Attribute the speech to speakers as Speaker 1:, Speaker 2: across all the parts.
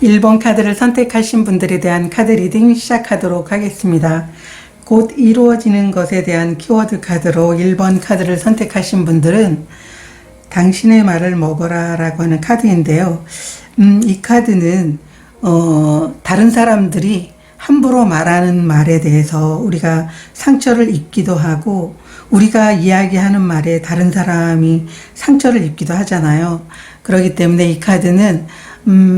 Speaker 1: 1번 카드를 선택하신 분들에 대한 카드 리딩 시작하도록 하겠습니다. 곧 이루어지는 것에 대한 키워드 카드로 1번 카드를 선택하신 분들은 당신의 말을 먹어라 라고 하는 카드인데요. 이 카드는 다른 사람들이 함부로 말하는 말에 대해서 우리가 상처를 입기도 하고, 우리가 이야기하는 말에 다른 사람이 상처를 입기도 하잖아요. 그렇기 때문에 이 카드는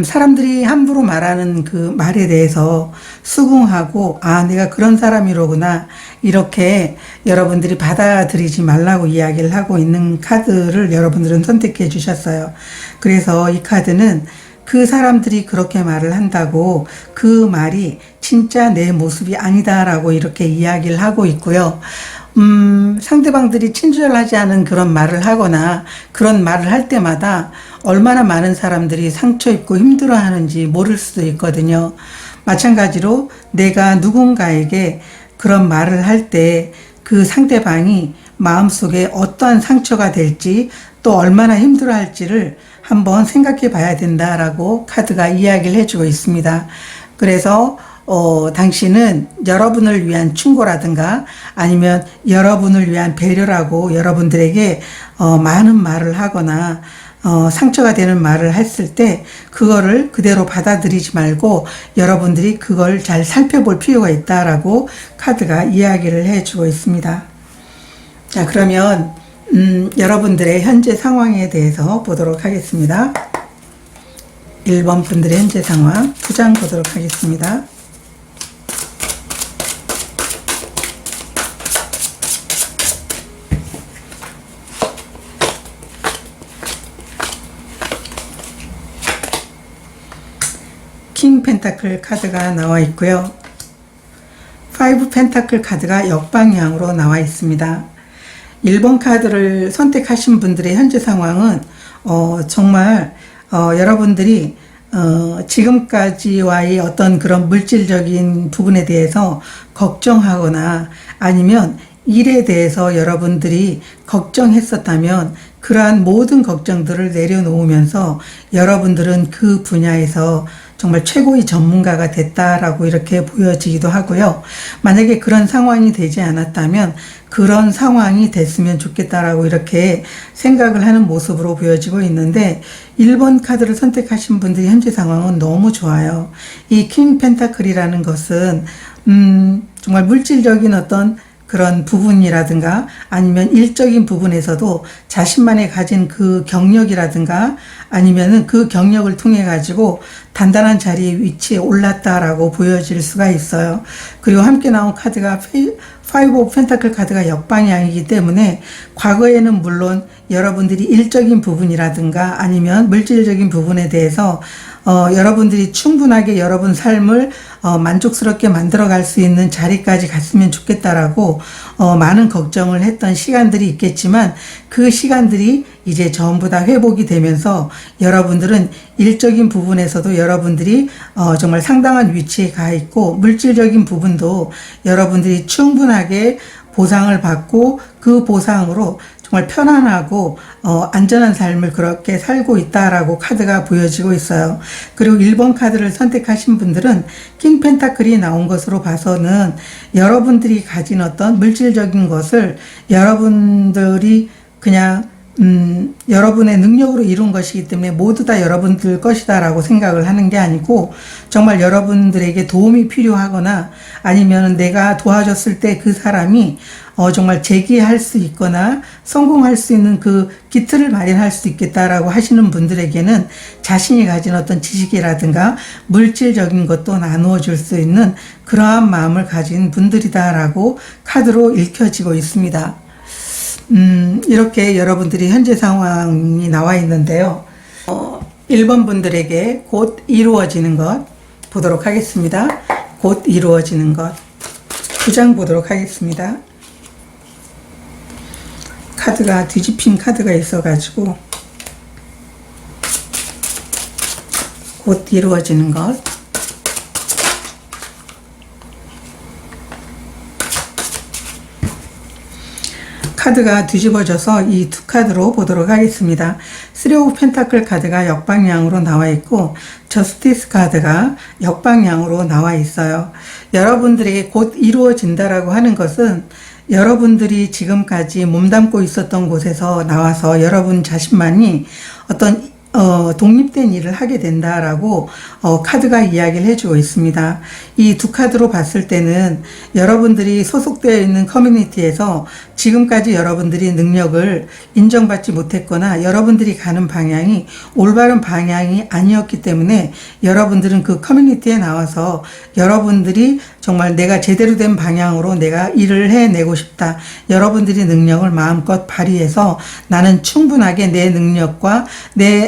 Speaker 1: 사람들이 함부로 말하는 그 말에 대해서 수긍하고, 아, 내가 그런 사람이로구나, 이렇게 여러분들이 받아들이지 말라고 이야기를 하고 있는 카드를 여러분들은 선택해 주셨어요. 그래서 이 카드는 그 사람들이 그렇게 말을 한다고 그 말이 진짜 내 모습이 아니다라고 이렇게 이야기를 하고 있고요. 상대방들이 친절하지 않은 그런 말을 하거나 그런 말을 할 때마다 얼마나 많은 사람들이 상처 입고 힘들어 하는지 모를 수도 있거든요. 마찬가지로 내가 누군가에게 그런 말을 할 때 그 상대방이 마음속에 어떠한 상처가 될지, 또 얼마나 힘들어 할지를 한번 생각해 봐야 된다라고 카드가 이야기를 해주고 있습니다. 그래서 당신은 여러분을 위한 충고라든가 아니면 여러분을 위한 배려라고 여러분들에게 많은 말을 하거나 상처가 되는 말을 했을 때 그거를 그대로 받아들이지 말고 여러분들이 그걸 잘 살펴볼 필요가 있다라고 카드가 이야기를 해주고 있습니다. 자, 그러면 여러분들의 현재 상황에 대해서 보도록 하겠습니다. 1번 분들의 현재 상황 2장 보도록 하겠습니다. 킹 펜타클 카드가 나와 있고요. 5 펜타클 카드가 역방향으로 나와 있습니다. 1번 카드를 선택하신 분들의 현재 상황은 정말 여러분들이 지금까지와의 어떤 그런 물질적인 부분에 대해서 걱정하거나 아니면 일에 대해서 여러분들이 걱정했었다면 그러한 모든 걱정들을 내려놓으면서 여러분들은 그 분야에서 정말 최고의 전문가가 됐다라고 이렇게 보여지기도 하고요. 만약에 그런 상황이 되지 않았다면 그런 상황이 됐으면 좋겠다라고 이렇게 생각을 하는 모습으로 보여지고 있는데, 1번 카드를 선택하신 분들의 현재 상황은 너무 좋아요. 이 킹 펜타클이라는 것은 정말 물질적인 어떤 그런 부분이라든가 아니면 일적인 부분에서도 자신만의 가진 그 경력이라든가 아니면은 그 경력을 통해 가지고 단단한 자리에 위치에 올랐다라고 보여질 수가 있어요. 그리고 함께 나온 카드가 5 오브 펜타클 카드가 역방향이기 때문에 과거에는 물론 여러분들이 일적인 부분이라든가 아니면 물질적인 부분에 대해서 여러분들이 충분하게 여러분 삶을 만족스럽게 만들어갈 수 있는 자리까지 갔으면 좋겠다라고 많은 걱정을 했던 시간들이 있겠지만, 그 시간들이 이제 전부 다 회복이 되면서 여러분들은 일적인 부분에서도 여러분들이 정말 상당한 위치에 가 있고, 물질적인 부분도 여러분들이 충분하게 보상을 받고 그 보상으로 정말 편안하고 안전한 삶을 그렇게 살고 있다라고 카드가 보여지고 있어요. 그리고 1번 카드를 선택하신 분들은 킹 펜타클이 나온 것으로 봐서는 여러분들이 가진 어떤 물질적인 것을 여러분들이 그냥 여러분의 능력으로 이룬 것이기 때문에 모두 다 여러분들 것이다라고 생각을 하는 게 아니고, 정말 여러분들에게 도움이 필요하거나 아니면 내가 도와줬을 때 그 사람이 정말 재기할 수 있거나 성공할 수 있는 그 기틀을 마련할 수 있겠다라고 하시는 분들에게는 자신이 가진 어떤 지식이라든가 물질적인 것도 나누어 줄 수 있는 그러한 마음을 가진 분들이다라고 카드로 읽혀지고 있습니다. 이렇게 여러분들이 현재 상황이 나와 있는데요. 1번 분들에게 곧 이루어지는 것 보도록 하겠습니다. 곧 이루어지는 것 2장 보도록 하겠습니다. 카드가 뒤집힌 카드가 있어가지고 곧 이루어지는 것 카드가 뒤집어져서 이 두 카드로 보도록 하겠습니다. 3 오브 펜타클 카드가 역방향으로 나와 있고 저스티스 카드가 역방향으로 나와 있어요. 여러분들에게 곧 이루어진다라고 하는 것은 여러분들이 지금까지 몸담고 있었던 곳에서 나와서 여러분 자신만이 어떤 독립된 일을 하게 된다라고 카드가 이야기를 해주고 있습니다. 이 두 카드로 봤을 때는 여러분들이 소속되어 있는 커뮤니티에서 지금까지 여러분들이 능력을 인정받지 못했거나 여러분들이 가는 방향이 올바른 방향이 아니었기 때문에 여러분들은 그 커뮤니티에 나와서 여러분들이 정말 내가 제대로 된 방향으로 내가 일을 해내고 싶다. 여러분들이 능력을 마음껏 발휘해서 나는 충분하게 내 능력과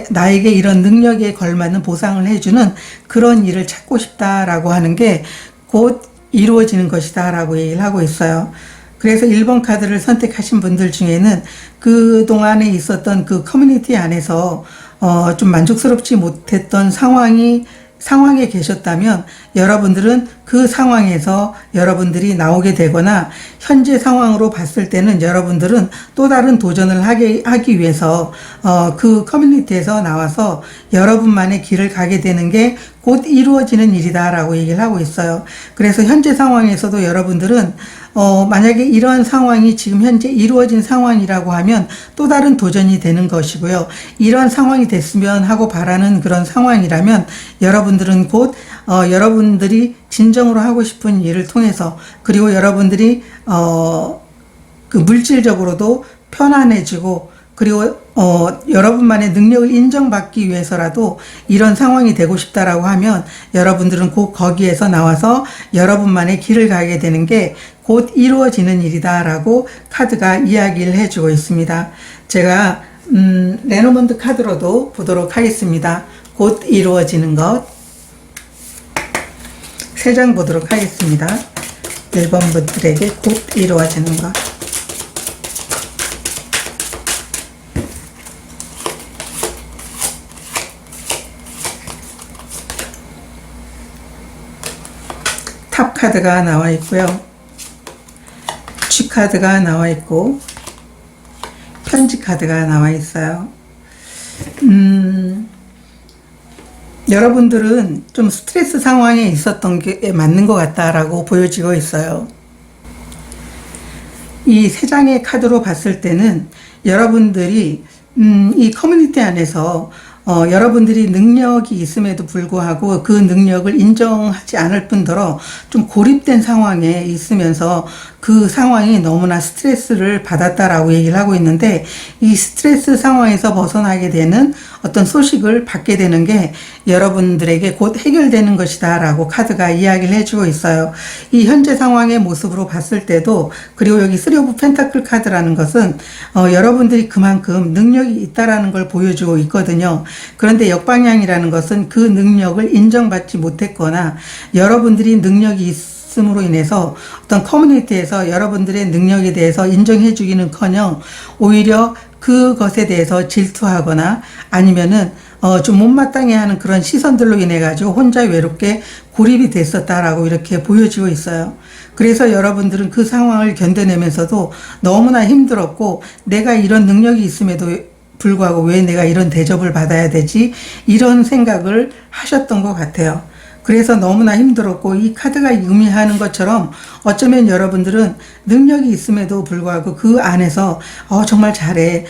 Speaker 1: 나에게 이런 능력에 걸맞는 보상을 해주는 그런 일을 찾고 싶다라고 하는 게 곧 이루어지는 것이다 라고 얘기를 하고 있어요. 그래서 1번 카드를 선택하신 분들 중에는 그동안에 있었던 그 커뮤니티 안에서 좀 만족스럽지 못했던 상황에 계셨다면 여러분들은 그 상황에서 여러분들이 나오게 되거나 현재 상황으로 봤을 때는 여러분들은 또 다른 도전을 하기 위해서 그 커뮤니티에서 나와서 여러분만의 길을 가게 되는 게 곧 이루어지는 일이다라고 얘기를 하고 있어요. 그래서 현재 상황에서도 여러분들은 만약에 이러한 상황이 지금 현재 이루어진 상황이라고 하면 또 다른 도전이 되는 것이고요. 이러한 상황이 됐으면 하고 바라는 그런 상황이라면 여러분들은 곧 여러분들이 진정으로 하고 싶은 일을 통해서 그리고 여러분들이 그 물질적으로도 편안해지고 그리고 여러분만의 능력을 인정받기 위해서라도 이런 상황이 되고 싶다라고 하면 여러분들은 곧 거기에서 나와서 여러분만의 길을 가게 되는 게 곧 이루어지는 일이다라고 카드가 이야기를 해주고 있습니다. 제가 레노먼드 카드로도 보도록 하겠습니다. 곧 이루어지는 것 3장 보도록 하겠습니다. 1번 분들에게 곧 이루어지는 것 탑 카드가 나와 있고요. G 카드가 나와 있고 편지 카드가 나와 있어요. 여러분들은 좀 스트레스 상황에 있었던 게 맞는 것 같다라고 보여지고 있어요. 이 3장의 카드로 봤을 때는 여러분들이 이 커뮤니티 안에서 여러분들이 능력이 있음에도 불구하고 그 능력을 인정하지 않을 뿐더러 좀 고립된 상황에 있으면서 그 상황이 너무나 스트레스를 받았다라고 얘기를 하고 있는데 이 스트레스 상황에서 벗어나게 되는 어떤 소식을 받게 되는 게 여러분들에게 곧 해결되는 것이다 라고 카드가 이야기를 해주고 있어요. 이 현재 상황의 모습으로 봤을 때도 그리고 여기 3 오브 펜타클 카드라는 것은 여러분들이 그만큼 능력이 있다라는 걸 보여주고 있거든요. 그런데 역방향이라는 것은 그 능력을 인정받지 못했거나 여러분들이 능력이 있음으로 인해서 어떤 커뮤니티에서 여러분들의 능력에 대해서 인정해 주기는커녕 오히려 그것에 대해서 질투하거나 아니면은 좀 못마땅해 하는 그런 시선들로 인해 가지고 혼자 외롭게 고립이 됐었다라고 이렇게 보여지고 있어요. 그래서 여러분들은 그 상황을 견뎌내면서도 너무나 힘들었고 내가 이런 능력이 있음에도 불구하고 왜 내가 이런 대접을 받아야 되지? 이런 생각을 하셨던 것 같아요. 그래서 너무나 힘들었고 이 카드가 의미하는 것처럼 어쩌면 여러분들은 능력이 있음에도 불구하고 그 안에서 정말 잘해,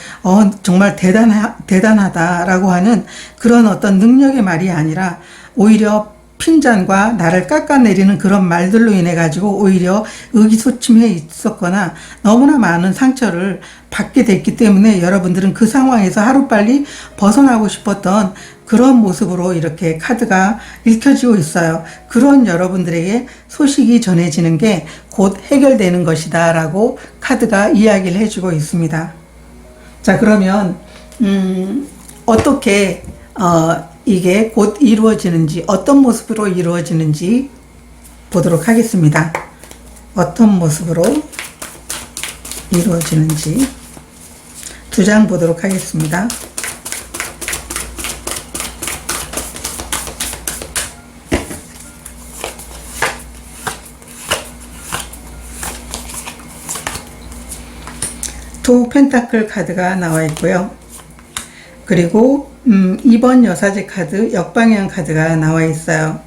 Speaker 1: 정말 대단하다라고 하는 그런 어떤 능력의 말이 아니라 오히려 핀잔과 나를 깎아내리는 그런 말들로 인해 가지고 오히려 의기소침해 있었거나 너무나 많은 상처를 받게 됐기 때문에 여러분들은 그 상황에서 하루빨리 벗어나고 싶었던 그런 모습으로 이렇게 카드가 읽혀지고 있어요. 그런 여러분들에게 소식이 전해지는 게 곧 해결되는 것이다 라고 카드가 이야기를 해주고 있습니다. 자, 그러면 어떻게 이게 곧 이루어지는지 어떤 모습으로 이루어지는지 보도록 하겠습니다. 어떤 모습으로 이루어지는지 2장 보도록 하겠습니다. 투 펜타클 카드가 나와 있고요. 그리고 2번 여사제 카드, 역방향 카드가 나와 있어요.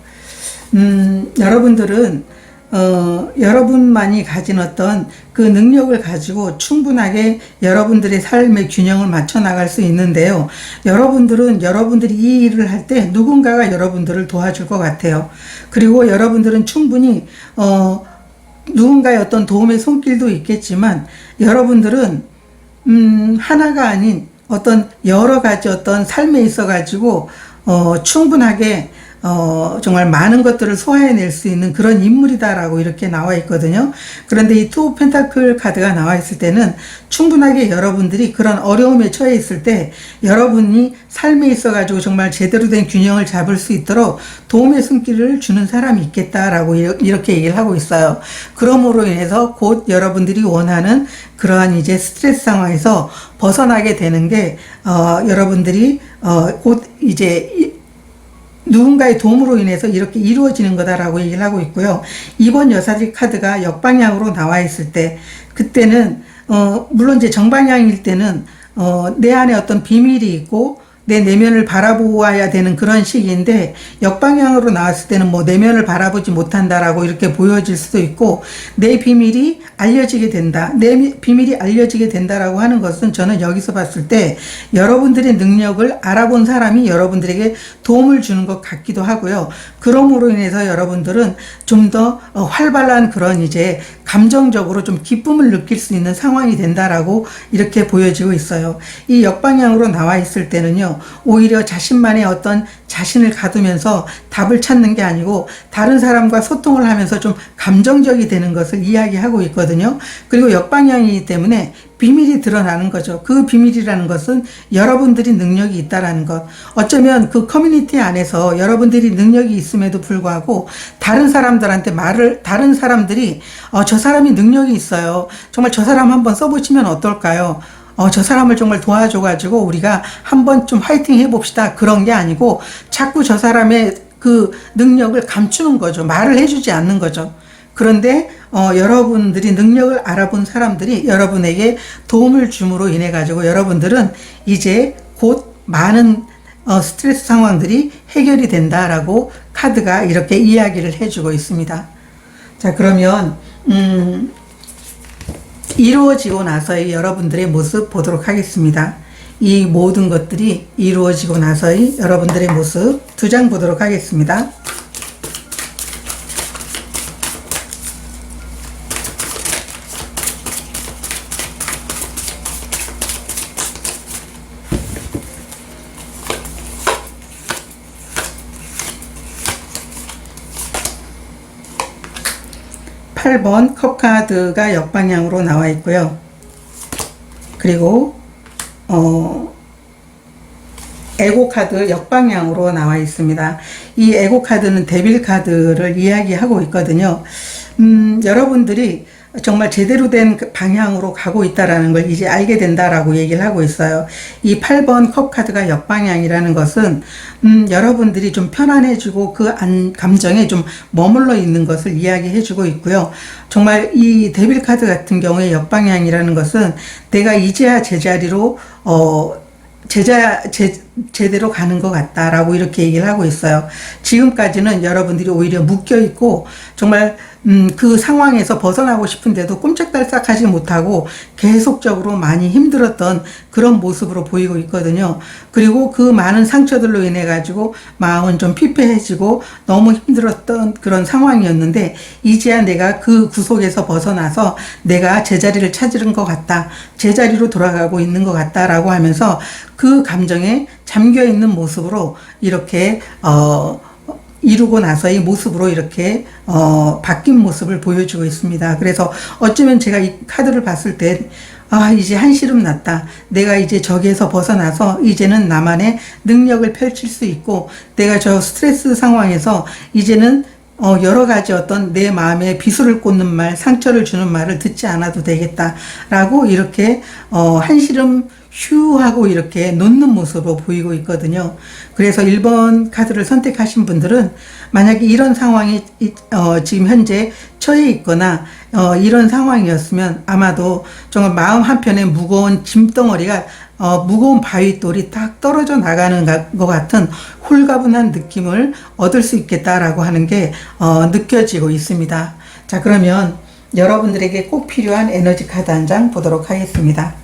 Speaker 1: 여러분들은 여러분만이 가진 어떤 그 능력을 가지고 충분하게 여러분들의 삶의 균형을 맞춰 나갈 수 있는데요. 여러분들은 여러분들이 이 일을 할 때 누군가가 여러분들을 도와줄 것 같아요. 그리고 여러분들은 충분히 누군가의 어떤 도움의 손길도 있겠지만 여러분들은 하나가 아닌 어떤 여러 가지 어떤 삶에 있어 가지고 충분하게 정말 많은 것들을 소화해낼 수 있는 그런 인물이다라고 이렇게 나와 있거든요. 그런데 이 투 펜타클 카드가 나와 있을 때는 충분하게 여러분들이 그런 어려움에 처해 있을 때 여러분이 삶에 있어가지고 정말 제대로 된 균형을 잡을 수 있도록 도움의 손길을 주는 사람이 있겠다라고 이렇게 얘기를 하고 있어요. 그러므로 인해서 곧 여러분들이 원하는 그러한 이제 스트레스 상황에서 벗어나게 되는 게 여러분들이 곧 이제 누군가의 도움으로 인해서 이렇게 이루어지는 거다라고 얘기를 하고 있고요. 2번 여사제 카드가 역방향으로 나와 있을 때 그때는 물론 이제 정방향일 때는 내 안에 어떤 비밀이 있고 내 내면을 바라보아야 되는 그런 시기인데 역방향으로 나왔을 때는 뭐 내면을 바라보지 못한다라고 이렇게 보여질 수도 있고 내 비밀이 알려지게 된다. 내 비밀이 알려지게 된다라고 하는 것은 저는 여기서 봤을 때 여러분들의 능력을 알아본 사람이 여러분들에게 도움을 주는 것 같기도 하고요. 그러므로 인해서 여러분들은 좀 더 활발한 그런 이제 감정적으로 좀 기쁨을 느낄 수 있는 상황이 된다라고 이렇게 보여지고 있어요. 이 역방향으로 나와 있을 때는요. 오히려 자신만의 어떤 자신을 가두면서 답을 찾는 게 아니고 다른 사람과 소통을 하면서 좀 감정적이 되는 것을 이야기하고 있거든요. 그리고 역방향이기 때문에 비밀이 드러나는 거죠. 그 비밀이라는 것은 여러분들이 능력이 있다라는 것. 어쩌면 그 커뮤니티 안에서 여러분들이 능력이 있음에도 불구하고 다른 사람들이 저 사람이 능력이 있어요. 정말 저 사람 한번 써보시면 어떨까요? 저 사람을 정말 도와줘가지고 우리가 한번 좀 화이팅 해봅시다. 그런 게 아니고 자꾸 저 사람의 그 능력을 감추는 거죠. 말을 해주지 않는 거죠. 그런데 여러분들이 능력을 알아본 사람들이 여러분에게 도움을 줌으로 인해 가지고 여러분들은 이제 곧 많은 스트레스 상황들이 해결이 된다라고 카드가 이렇게 이야기를 해주고 있습니다. 자, 그러면 이루어지고 나서의 여러분들의 모습 보도록 하겠습니다. 이 모든 것들이 이루어지고 나서의 여러분들의 모습 2장 보도록 하겠습니다. 팔 번 컵 카드가 역방향으로 나와 있고요. 그리고 에고 카드 역방향으로 나와 있습니다. 이 에고 카드는 데빌 카드를 이야기하고 있거든요. 여러분들이 정말 제대로 된 방향으로 가고 있다라는 걸 이제 알게 된다라고 얘기를 하고 있어요. 이 8번 컵 카드가 역방향이라는 것은 여러분들이 좀 편안해지고 그 감정에 좀 머물러 있는 것을 이야기해주고 있고요. 정말 이 데빌 카드 같은 경우에 역방향이라는 것은 내가 이제야 제자리로 제대로 가는 것 같다라고 이렇게 얘기를 하고 있어요. 지금까지는 여러분들이 오히려 묶여있고 정말 그 상황에서 벗어나고 싶은데도 꼼짝달싹하지 못하고 계속적으로 많이 힘들었던 그런 모습으로 보이고 있거든요. 그리고 그 많은 상처들로 인해 가지고 마음은 좀 피폐해지고 너무 힘들었던 그런 상황이었는데 이제야 내가 그 구속에서 벗어나서 내가 제자리를 찾은 것 같다. 제자리로 돌아가고 있는 것 같다라고 하면서 그 감정에 잠겨 있는 모습으로 이렇게 이루고 나서의 모습으로 이렇게 바뀐 모습을 보여주고 있습니다. 그래서 어쩌면 제가 이 카드를 봤을 때 이제 한시름 났다. 내가 이제 저기에서 벗어나서 이제는 나만의 능력을 펼칠 수 있고 내가 저 스트레스 상황에서 이제는 여러 가지 어떤 내 마음에 비수를 꽂는 말, 상처를 주는 말을 듣지 않아도 되겠다라고 이렇게 한시름 휴 하고 이렇게 놓는 모습으로 보이고 있거든요. 그래서 1번 카드를 선택하신 분들은 만약에 이런 상황이 지금 현재 처해 있거나 이런 상황이었으면 아마도 정말 마음 한편에 무거운 짐덩어리가 무거운 바위돌이 딱 떨어져 나가는 것 같은 홀가분한 느낌을 얻을 수 있겠다라고 하는 게 느껴지고 있습니다. 자, 그러면 여러분들에게 꼭 필요한 에너지 카드 한 장 보도록 하겠습니다.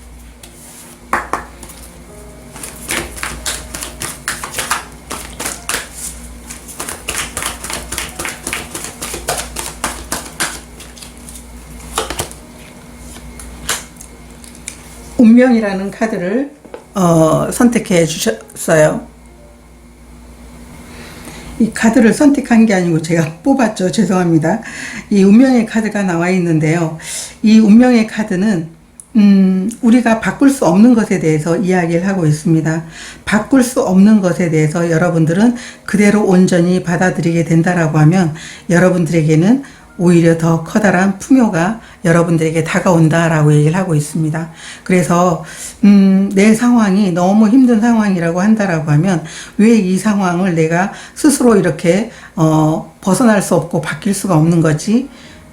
Speaker 1: 운명이라는 카드를 선택해 주셨어요. 이 카드를 선택한 게 아니고 제가 뽑았죠. 죄송합니다. 이 운명의 카드가 나와 있는데요. 이 운명의 카드는 우리가 바꿀 수 없는 것에 대해서 이야기를 하고 있습니다. 바꿀 수 없는 것에 대해서 여러분들은 그대로 온전히 받아들이게 된다라고 하면 여러분들에게는 오히려 더 커다란 풍요가 여러분들에게 다가온다라고 얘기를 하고 있습니다. 그래서 내 상황이 너무 힘든 상황이라고 한다라고 하면 왜 이 상황을 내가 스스로 이렇게 벗어날 수 없고 바뀔 수가 없는 거지?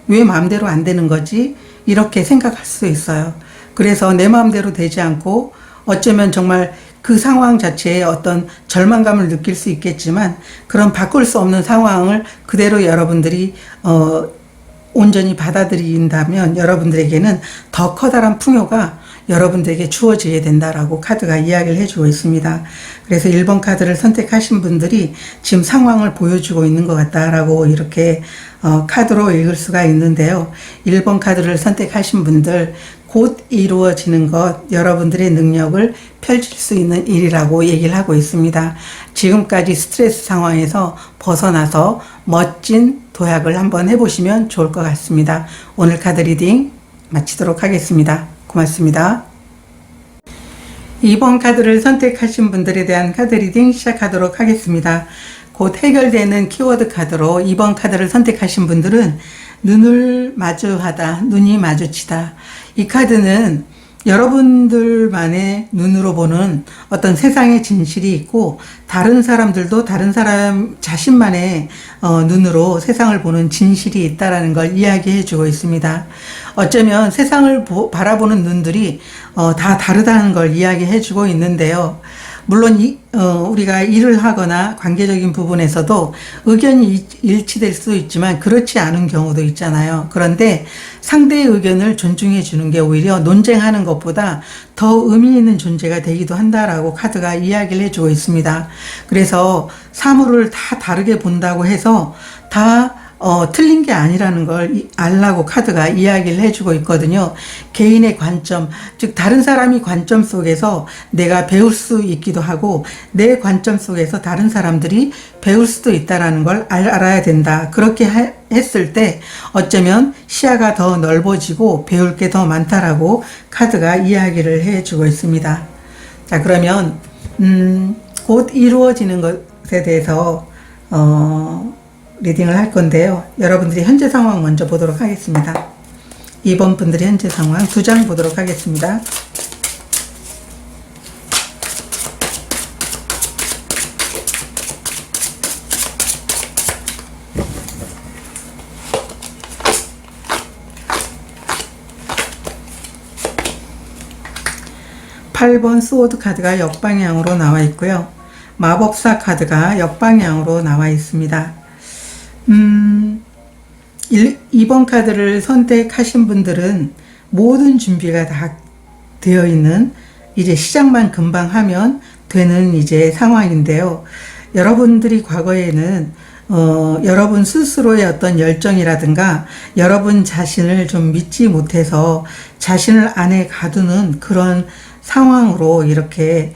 Speaker 1: 왜 마음대로 안 되는 거지? 이렇게 생각할 수 있어요. 그래서 내 마음대로 되지 않고 어쩌면 정말 그 상황 자체에 어떤 절망감을 느낄 수 있겠지만 그런 바꿀 수 없는 상황을 그대로 여러분들이 온전히 받아들인다면 여러분들에게는 더 커다란 풍요가 여러분들에게 주어지게 된다라고 카드가 이야기를 해주고 있습니다. 그래서 1번 카드를 선택하신 분들이 지금 상황을 보여주고 있는 것 같다라고 이렇게 카드로 읽을 수가 있는데요. 1번 카드를 선택하신 분들 곧 이루어지는 것, 여러분들의 능력을 펼칠 수 있는 일이라고 얘기를 하고 있습니다. 지금까지 스트레스 상황에서 벗어나서 멋진 도약을 한번 해보시면 좋을 것 같습니다. 오늘 카드 리딩 마치도록 하겠습니다. 고맙습니다. 2번 카드를 선택하신 분들에 대한 카드 리딩 시작하도록 하겠습니다. 곧 해결되는 키워드 카드로 2번 카드를 선택하신 분들은 눈을 마주하다, 눈이 마주치다. 이 카드는 여러분들만의 눈으로 보는 어떤 세상의 진실이 있고 다른 사람들도 다른 사람 자신만의 눈으로 세상을 보는 진실이 있다라는 걸 이야기해 주고 있습니다. 어쩌면 세상을 바라보는 눈들이 다 다르다는 걸 이야기해 주고 있는데요. 물론 우리가 일을 하거나 관계적인 부분에서도 의견이 일치될 수도 있지만 그렇지 않은 경우도 있잖아요. 그런데 상대의 의견을 존중해 주는 게 오히려 논쟁하는 것보다 더 의미 있는 존재가 되기도 한다라고 카드가 이야기를 해주고 있습니다. 그래서 사물을 다 다르게 본다고 해서 다 틀린 게 아니라는 걸 알라고 카드가 이야기를 해주고 있거든요. 개인의 관점, 즉 다른 사람이 관점 속에서 내가 배울 수 있기도 하고 내 관점 속에서 다른 사람들이 배울 수도 있다라는 걸 알아야 된다. 그렇게 했을 때 어쩌면 시야가 더 넓어지고 배울 게 더 많다라고 카드가 이야기를 해주고 있습니다. 자, 그러면 곧 이루어지는 것에 대해서 리딩을 할 건데요. 여러분들이 현재 상황 먼저 보도록 하겠습니다. 2번 분들의 현재 상황 2장 보도록 하겠습니다. (8번) 스워드 카드가 역방향으로 나와 있고요. 마법사 카드가 역방향으로 나와 있습니다. 2번 카드를 선택하신 분들은 모든 준비가 다 되어 있는 이제 시작만 금방 하면 되는 이제 상황인데요. 여러분들이 과거에는 여러분 스스로의 어떤 열정이라든가 여러분 자신을 좀 믿지 못해서 자신을 안에 가두는 그런 상황으로 이렇게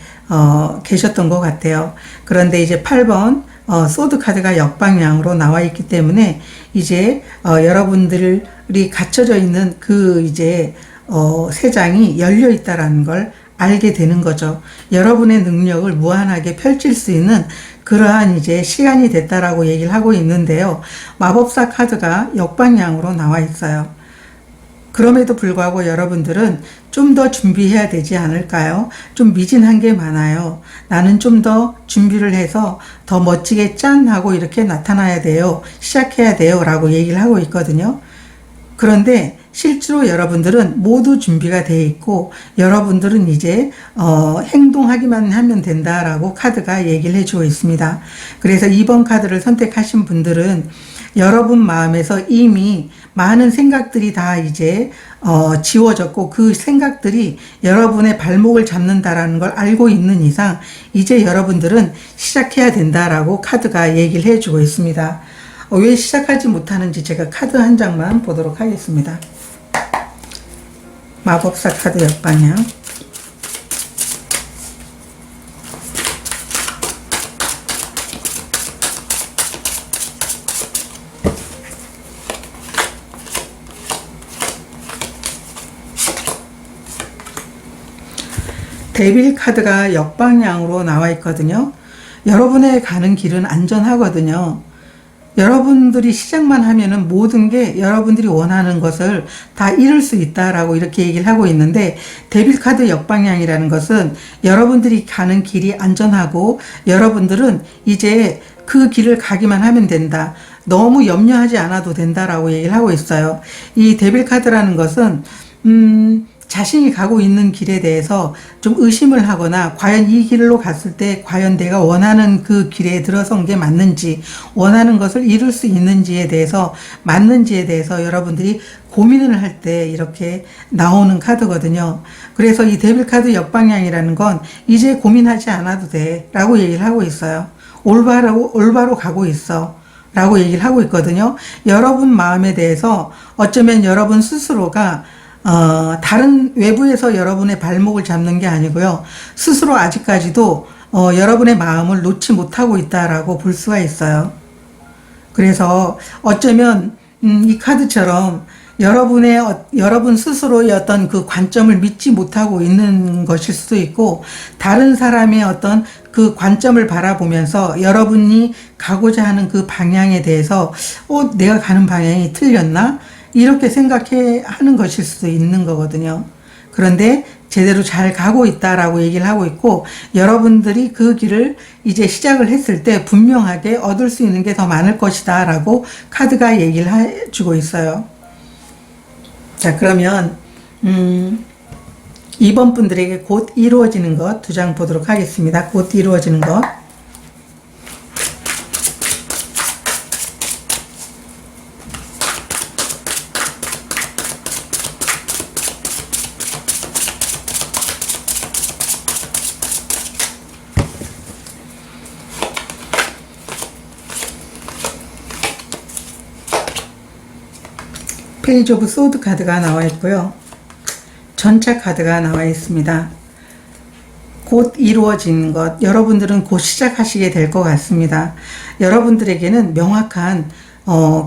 Speaker 1: 계셨던 것 같아요. 그런데 이제 8번 소드 카드가 역방향으로 나와 있기 때문에 이제 여러분들이 갇혀져 있는 그 이제 세 장이 열려 있다라는 걸 알게 되는 거죠. 여러분의 능력을 무한하게 펼칠 수 있는 그러한 이제 시간이 됐다라고 얘기를 하고 있는데요. 마법사 카드가 역방향으로 나와 있어요. 그럼에도 불구하고 여러분들은 좀 더 준비해야 되지 않을까요? 좀 미진한 게 많아요. 나는 좀 더 준비를 해서 더 멋지게 짠 하고 이렇게 나타나야 돼요. 시작해야 돼요. 라고 얘기를 하고 있거든요. 그런데 실제로 여러분들은 모두 준비가 되어 있고 여러분들은 이제 행동하기만 하면 된다라고 카드가 얘기를 해주고 있습니다. 그래서 2번 카드를 선택하신 분들은 여러분 마음에서 이미 많은 생각들이 다 이제 지워졌고 그 생각들이 여러분의 발목을 잡는다라는 걸 알고 있는 이상 이제 여러분들은 시작해야 된다라고 카드가 얘기를 해주고 있습니다. 왜 시작하지 못하는지 제가 카드 한 장만 보도록 하겠습니다. 마법사 카드 역방향. 데빌 카드가 역방향으로 나와 있거든요. 여러분의 가는 길은 안전하거든요. 여러분들이 시작만 하면은 모든 게 여러분들이 원하는 것을 다 이룰 수 있다라고 이렇게 얘기를 하고 있는데 데빌 카드 역방향이라는 것은 여러분들이 가는 길이 안전하고 여러분들은 이제 그 길을 가기만 하면 된다. 너무 염려하지 않아도 된다라고 얘기를 하고 있어요. 이 데빌 카드라는 것은 자신이 가고 있는 길에 대해서 좀 의심을 하거나 과연 이 길로 갔을 때 과연 내가 원하는 그 길에 들어선 게 맞는지 원하는 것을 이룰 수 있는지에 대해서 맞는지에 대해서 여러분들이 고민을 할 때 이렇게 나오는 카드거든요. 그래서 이 데빌 카드 역방향이라는 건 이제 고민하지 않아도 돼 라고 얘기를 하고 있어요. 올바로 가고 있어 라고 얘기를 하고 있거든요. 여러분 마음에 대해서 어쩌면 여러분 스스로가 다른 외부에서 여러분의 발목을 잡는 게 아니고요. 스스로 아직까지도 여러분의 마음을 놓지 못하고 있다라고 볼 수가 있어요. 그래서 어쩌면 이 카드처럼 여러분 스스로의 어떤 그 관점을 믿지 못하고 있는 것일 수도 있고 다른 사람의 어떤 그 관점을 바라보면서 여러분이 가고자 하는 그 방향에 대해서 내가 가는 방향이 틀렸나? 이렇게 하는 것일 수도 있는 거거든요. 그런데 제대로 잘 가고 있다라고 얘기를 하고 있고 여러분들이 그 길을 이제 시작을 했을 때 분명하게 얻을 수 있는 게 더 많을 것이다 라고 카드가 얘기를 해주고 있어요. 자, 그러면 2번 분들에게 곧 이루어지는 것 2장 보도록 하겠습니다. 곧 이루어지는 것. 페이지 오브 소드 카드가 나와 있고요. 전차 카드가 나와 있습니다. 곧 이루어진 것, 여러분들은 곧 시작하시게 될 것 같습니다. 여러분들에게는 명확한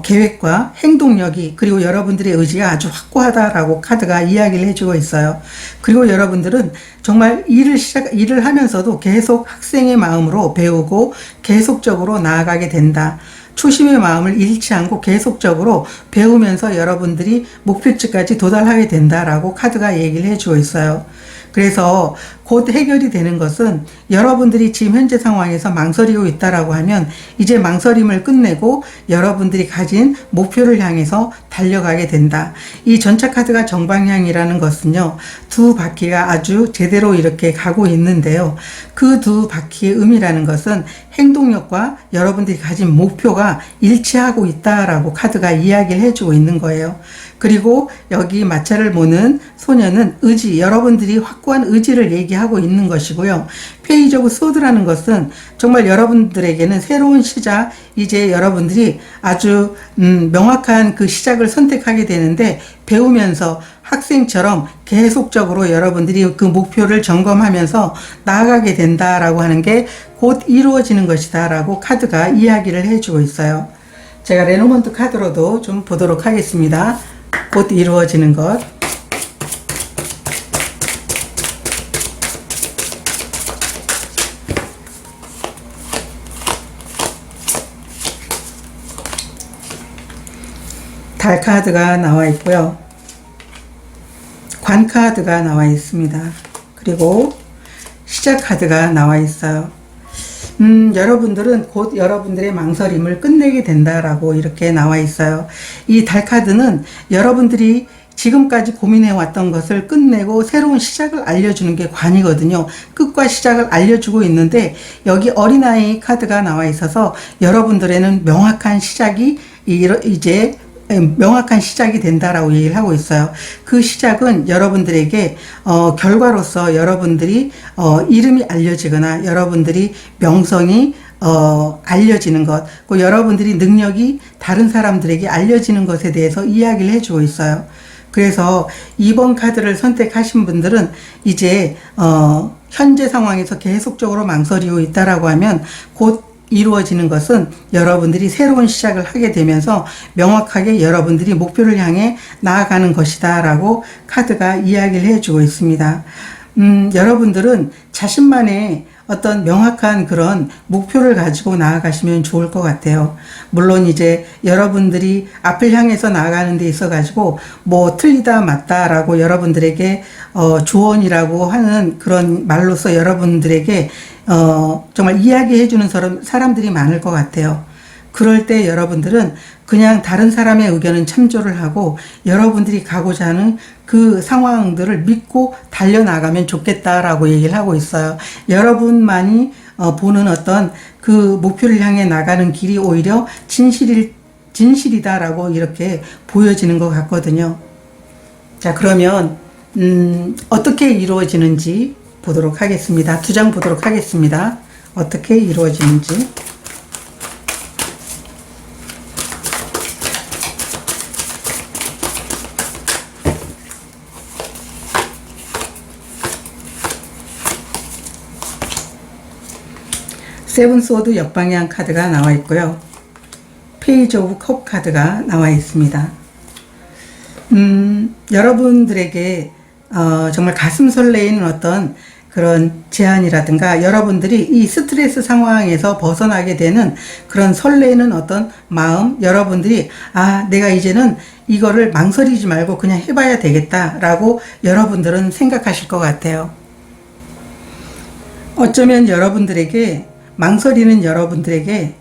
Speaker 1: 계획과 행동력이 그리고 여러분들의 의지가 아주 확고하다라고 카드가 이야기를 해주고 있어요. 그리고 여러분들은 정말 일을 하면서도 계속 학생의 마음으로 배우고 계속적으로 나아가게 된다. 초심의 마음을 잃지 않고 계속적으로 배우면서 여러분들이 목표치까지 도달하게 된다라고 카드가 얘기를 해주고 있어요. 그래서 곧 해결이 되는 것은 여러분들이 지금 현재 상황에서 망설이고 있다라고 하면 이제 망설임을 끝내고 여러분들이 가진 목표를 향해서 달려가게 된다. 이 전차 카드가 정방향이라는 것은요. 두 바퀴가 아주 제대로 이렇게 가고 있는데요. 그 두 바퀴의 의미라는 것은 행동력과 여러분들이 가진 목표가 일치하고 있다라고 카드가 이야기를 해주고 있는 거예요. 그리고 여기 마차를 모는 소녀는 의지, 여러분들이 확고한 의지를 얘기하고 있는 것이고요. 페이지 오브 소드라는 것은 정말 여러분들에게는 새로운 시작, 이제 여러분들이 아주 명확한 그 시작을 선택하게 되는데 배우면서 학생처럼 계속적으로 여러분들이 그 목표를 점검하면서 나아가게 된다라고 하는 게 곧 이루어지는 것이다 라고 카드가 이야기를 해주고 있어요. 제가 레노먼트 카드로도 좀 보도록 하겠습니다. 곧 이루어지는 것. 달 카드가 나와 있고요. 관 카드가 나와 있습니다. 그리고 시작 카드가 나와 있어요. 여러분들은 곧 여러분들의 망설임을 끝내게 된다라고 이렇게 나와 있어요. 이 달 카드는 여러분들이 지금까지 고민해왔던 것을 끝내고 새로운 시작을 알려주는 게 관이거든요. 끝과 시작을 알려주고 있는데 여기 어린아이 카드가 나와 있어서 여러분들에는 명확한 시작이 이제 명확한 시작이 된다라고 얘기를 하고 있어요. 그 시작은 여러분들에게 결과로서 여러분들이 이름이 알려지거나 여러분들이 명성이 알려지는 것, 그 여러분들이 능력이 다른 사람들에게 알려지는 것에 대해서 이야기를 해주고 있어요. 그래서 2번 카드를 선택하신 분들은 이제 현재 상황에서 계속적으로 망설이고 있다라고 하면 곧 이루어지는 것은 여러분들이 새로운 시작을 하게 되면서 명확하게 여러분들이 목표를 향해 나아가는 것이다 라고 카드가 이야기를 해주고 있습니다. 여러분들은 자신만의 어떤 명확한 그런 목표를 가지고 나아가시면 좋을 것 같아요. 물론 이제 여러분들이 앞을 향해서 나아가는 데 있어 가지고 뭐 틀리다 맞다라고 여러분들에게 조언이라고 하는 그런 말로서 여러분들에게 정말 이야기해 주는 사람들이 많을 것 같아요. 그럴 때 여러분들은 그냥 다른 사람의 의견은 참조를 하고 여러분들이 가고자 하는 그 상황들을 믿고 달려나가면 좋겠다라고 얘기를 하고 있어요. 여러분만이 보는 어떤 그 목표를 향해 나가는 길이 오히려 진실이다라고 이렇게 보여지는 것 같거든요. 자, 그러면 어떻게 이루어지는지 보도록 하겠습니다. 2장 보도록 하겠습니다. 어떻게 이루어지는지. 세븐 소드 역방향 카드가 나와 있고요. 페이지 오브 컵 카드가 나와 있습니다. 여러분들에게 정말 가슴 설레이는 어떤 그런 제안이라든가 여러분들이 이 스트레스 상황에서 벗어나게 되는 그런 설레는 어떤 마음, 여러분들이 내가 이제는 이거를 망설이지 말고 그냥 해봐야 되겠다라고 여러분들은 생각하실 것 같아요. 어쩌면 여러분들에게 망설이는 여러분들에게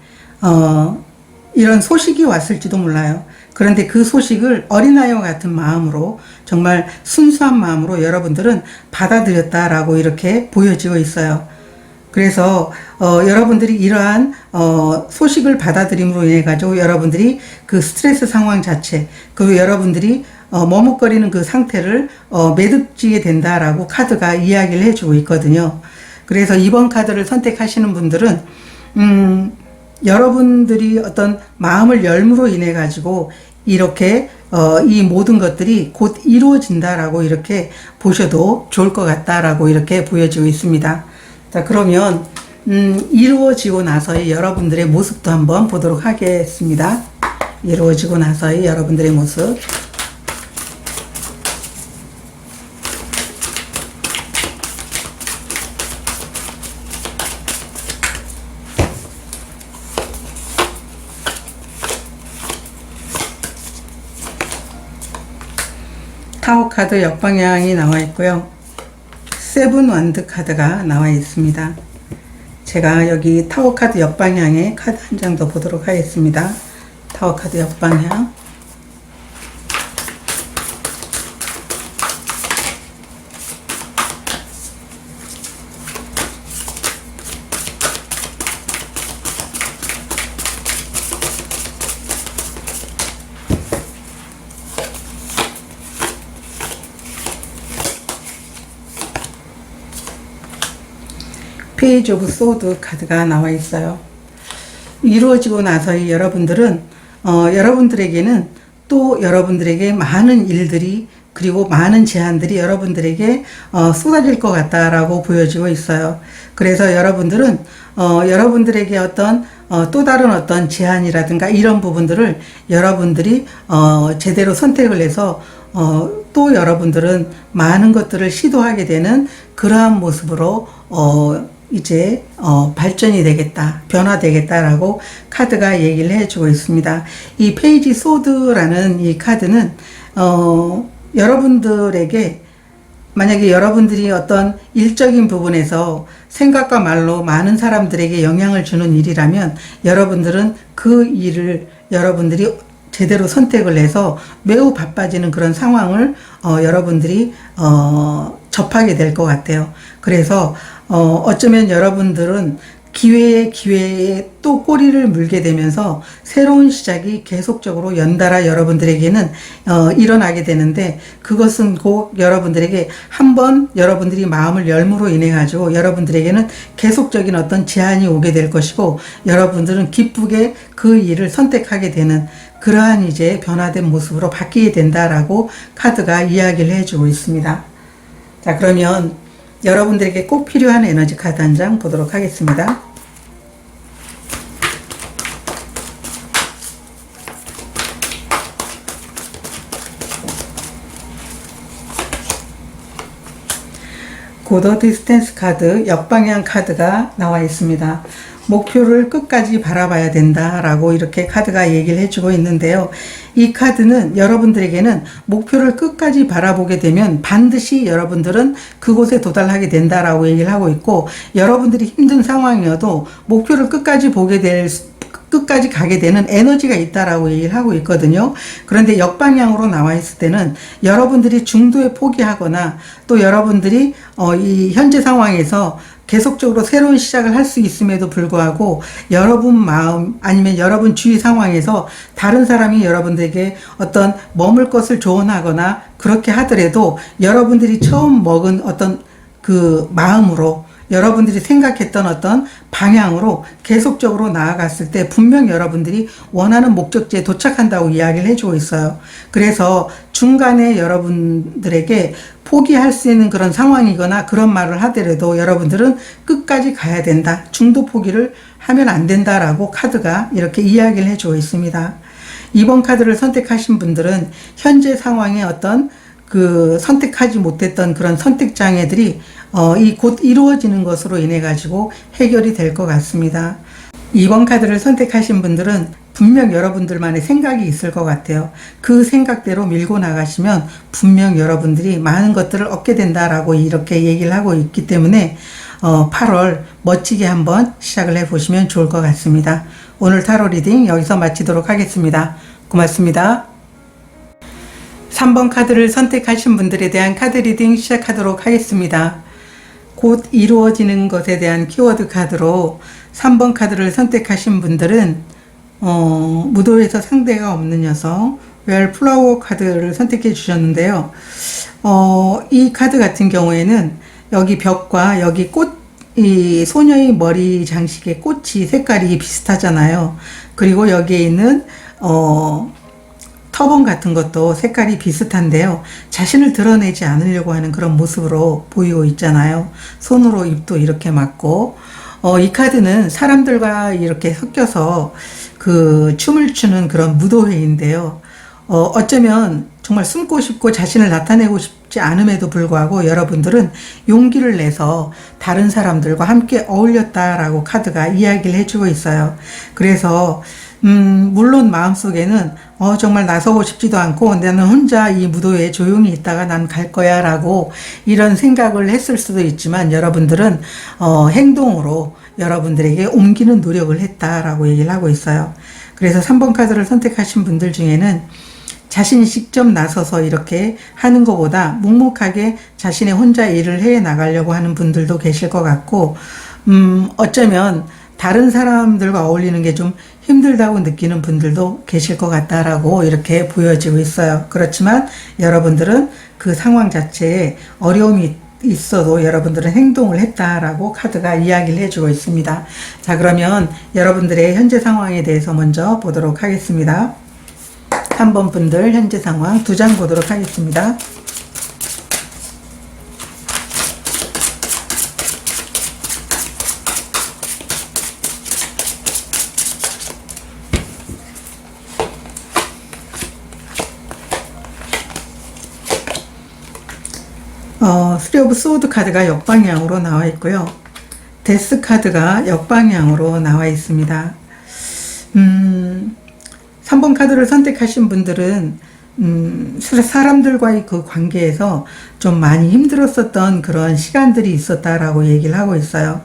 Speaker 1: 이런 소식이 왔을지도 몰라요. 그런데 그 소식을 어린아이와 같은 마음으로 정말 순수한 마음으로 여러분들은 받아들였다라고 이렇게 보여지고 있어요. 그래서 여러분들이 이러한 소식을 받아들임으로 인해 가지고 여러분들이 그 스트레스 상황 자체, 그리고 여러분들이 머뭇거리는 그 상태를 매듭지게 된다라고 카드가 이야기를 해주고 있거든요. 그래서 이번 카드를 선택하시는 분들은 여러분들이 어떤 마음을 열므로 인해 가지고 이렇게 이 모든 것들이 곧 이루어진다라고 이렇게 보셔도 좋을 것 같다라고 이렇게 보여지고 있습니다. 자, 그러면 이루어지고 나서의 여러분들의 모습도 한번 보도록 하겠습니다. 이루어지고 나서의 여러분들의 모습. 타워 카드 역방향이 나와 있고요. 세븐 완드 카드가 나와 있습니다. 제가 여기 타워 카드 역방향의 카드 한 장 더 보도록 하겠습니다. 타워 카드 역방향. 페이지 오브 소드 카드가 나와 있어요. 이루어지고 나서의 여러분들은 여러분들에게는 또 여러분들에게 많은 일들이 그리고 많은 제안들이 여러분들에게 쏟아질 것 같다라고 보여지고 있어요. 그래서 여러분들은 여러분들에게 어떤 또 다른 어떤 제안이라든가 이런 부분들을 여러분들이 제대로 선택을 해서 또 여러분들은 많은 것들을 시도하게 되는 그러한 모습으로 이제 발전이 되겠다, 변화되겠다라고 카드가 얘기를 해주고 있습니다. 이 페이지 소드라는 이 카드는 여러분들에게 만약에 여러분들이 어떤 일적인 부분에서 생각과 말로 많은 사람들에게 영향을 주는 일이라면 여러분들은 그 일을 여러분들이 제대로 선택을 해서 매우 바빠지는 그런 상황을 여러분들이 접하게 될 것 같아요. 그래서 어쩌면 여러분들은 기회에 또 꼬리를 물게 되면서 새로운 시작이 계속적으로 연달아 여러분들에게는 일어나게 되는데, 그것은 곧 여러분들에게 한번 여러분들이 마음을 열므로 인해 가지고 여러분들에게는 계속적인 어떤 제한이 오게 될 것이고, 여러분들은 기쁘게 그 일을 선택하게 되는 그러한 이제 변화된 모습으로 바뀌게 된다라고 카드가 이야기를 해주고 있습니다. 자, 그러면 여러분들에게 꼭 필요한 에너지 카드 한 장 보도록 하겠습니다. 고더 디스텐스 카드, 역방향 카드가 나와 있습니다. 목표를 끝까지 바라봐야 된다라고 이렇게 카드가 얘기를 해주고 있는데요. 이 카드는 여러분들에게는 목표를 끝까지 바라보게 되면 반드시 여러분들은 그곳에 도달하게 된다라고 얘기를 하고 있고, 여러분들이 힘든 상황이어도 목표를 끝까지 가게 되는 에너지가 있다라고 얘기를 하고 있거든요. 그런데 역방향으로 나와 있을 때는 여러분들이 중도에 포기하거나 또 여러분들이 이 현재 상황에서 계속적으로 새로운 시작을 할 수 있음에도 불구하고 여러분 마음 아니면 여러분 주위 상황에서 다른 사람이 여러분들에게 어떤 머물 것을 조언하거나 그렇게 하더라도 여러분들이 처음 먹은 어떤 그 마음으로 여러분들이 생각했던 어떤 방향으로 계속적으로 나아갔을 때 분명 여러분들이 원하는 목적지에 도착한다고 이야기를 해주고 있어요. 그래서 중간에 여러분들에게 포기할 수 있는 그런 상황이거나 그런 말을 하더라도 여러분들은 끝까지 가야 된다. 중도 포기를 하면 안 된다라고 카드가 이렇게 이야기를 해주고 있습니다. 이번 카드를 선택하신 분들은 현재 상황에 어떤 그 선택하지 못했던 그런 선택 장애들이 곧 이루어지는 것으로 인해 가지고 해결이 될 것 같습니다. 2번 카드를 선택하신 분들은 분명 여러분들만의 생각이 있을 것 같아요. 그 생각대로 밀고 나가시면 분명 여러분들이 많은 것들을 얻게 된다라고 이렇게 얘기를 하고 있기 때문에 8월 멋지게 한번 시작을 해보시면 좋을 것 같습니다. 오늘 타로 리딩 여기서 마치도록 하겠습니다. 고맙습니다. 3번 카드를 선택하신 분들에 대한 카드 리딩 시작하도록 하겠습니다. 곧 이루어지는 것에 대한 키워드 카드로 3번 카드를 선택하신 분들은 무도에서 상대가 없는 녀석 웰 플라워 카드를 선택해 주셨는데요. 이 카드 같은 경우에는 여기 벽과 여기 이 소녀의 머리 장식의 꽃이 색깔이 비슷하잖아요. 그리고 여기에 있는 터번 같은 것도 색깔이 비슷한데요. 자신을 드러내지 않으려고 하는 그런 모습으로 보이고 있잖아요. 손으로 입도 이렇게 막고 이 카드는 사람들과 이렇게 섞여서 그 춤을 추는 그런 무도회인데요. 어쩌면 정말 숨고 싶고 자신을 나타내고 싶지 않음에도 불구하고 여러분들은 용기를 내서 다른 사람들과 함께 어울렸다라고 카드가 이야기를 해주고 있어요. 그래서 물론 마음속에는 정말 나서고 싶지도 않고 나는 혼자 이 무도회에 조용히 있다가 난 갈 거야 라고 이런 생각을 했을 수도 있지만 여러분들은 행동으로 여러분들에게 옮기는 노력을 했다라고 얘기를 하고 있어요. 그래서 3번 카드를 선택하신 분들 중에는 자신이 직접 나서서 이렇게 하는 것보다 묵묵하게 자신의 혼자 일을 해 나가려고 하는 분들도 계실 것 같고 어쩌면 다른 사람들과 어울리는 게 좀 힘들다고 느끼는 분들도 계실 것 같다라고 이렇게 보여지고 있어요. 그렇지만 여러분들은 그 상황 자체에 어려움이 있어도 여러분들은 행동을 했다라고 카드가 이야기를 해주고 있습니다. 자, 그러면 여러분들의 현재 상황에 대해서 먼저 보도록 하겠습니다. 3번 분들 현재 상황 2장 보도록 하겠습니다. 쓰리 오브 소드 카드가 역방향으로 나와 있고요. 데스 카드가 역방향으로 나와 있습니다. 3번 카드를 선택하신 분들은 사람들과의 그 관계에서 좀 많이 힘들었었던 그런 시간들이 있었다라고 얘기를 하고 있어요.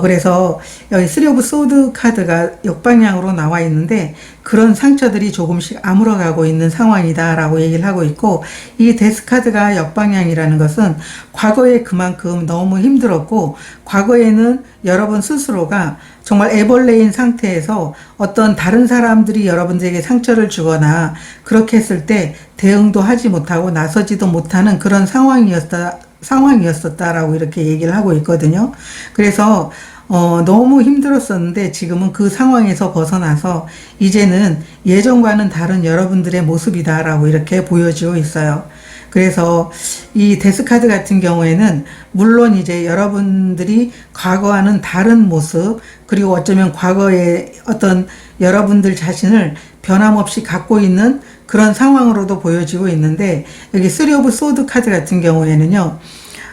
Speaker 1: 그래서 여기 3 오브 소드 카드가 역방향으로 나와 있는데 그런 상처들이 조금씩 아물어가고 있는 상황이다라고 얘기를 하고 있고, 이 데스 카드가 역방향이라는 것은 과거에 그만큼 너무 힘들었고, 과거에는 여러분 스스로가 정말 애벌레인 상태에서 어떤 다른 사람들이 여러분들에게 상처를 주거나 그렇게 했을 때 대응도 하지 못하고 나서지도 못하는 그런 상황이었었다라고 이렇게 얘기를 하고 있거든요. 그래서 너무 힘들었었는데 지금은 그 상황에서 벗어나서 이제는 예전과는 다른 여러분들의 모습이다라고 이렇게 보여지고 있어요. 그래서 이 데스카드 같은 경우에는 물론 이제 여러분들이 과거와는 다른 모습, 그리고 어쩌면 과거의 어떤 여러분들 자신을 변함없이 갖고 있는 그런 상황으로도 보여지고 있는데, 여기 3 오브 소드 카드 같은 경우에는요,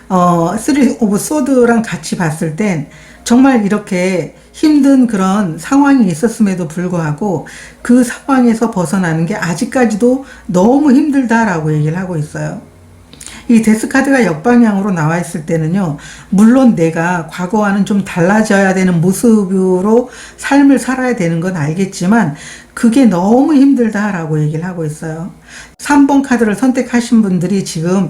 Speaker 1: 3 오브 소드랑 같이 봤을 땐 정말 이렇게 힘든 그런 상황이 있었음에도 불구하고 그 상황에서 벗어나는 게 아직까지도 너무 힘들다라고 얘기를 하고 있어요. 이 데스카드가 역방향으로 나와 있을 때는요, 물론 내가 과거와는 좀 달라져야 되는 모습으로 삶을 살아야 되는 건 알겠지만 그게 너무 힘들다라고 얘기를 하고 있어요. 3번 카드를 선택하신 분들이 지금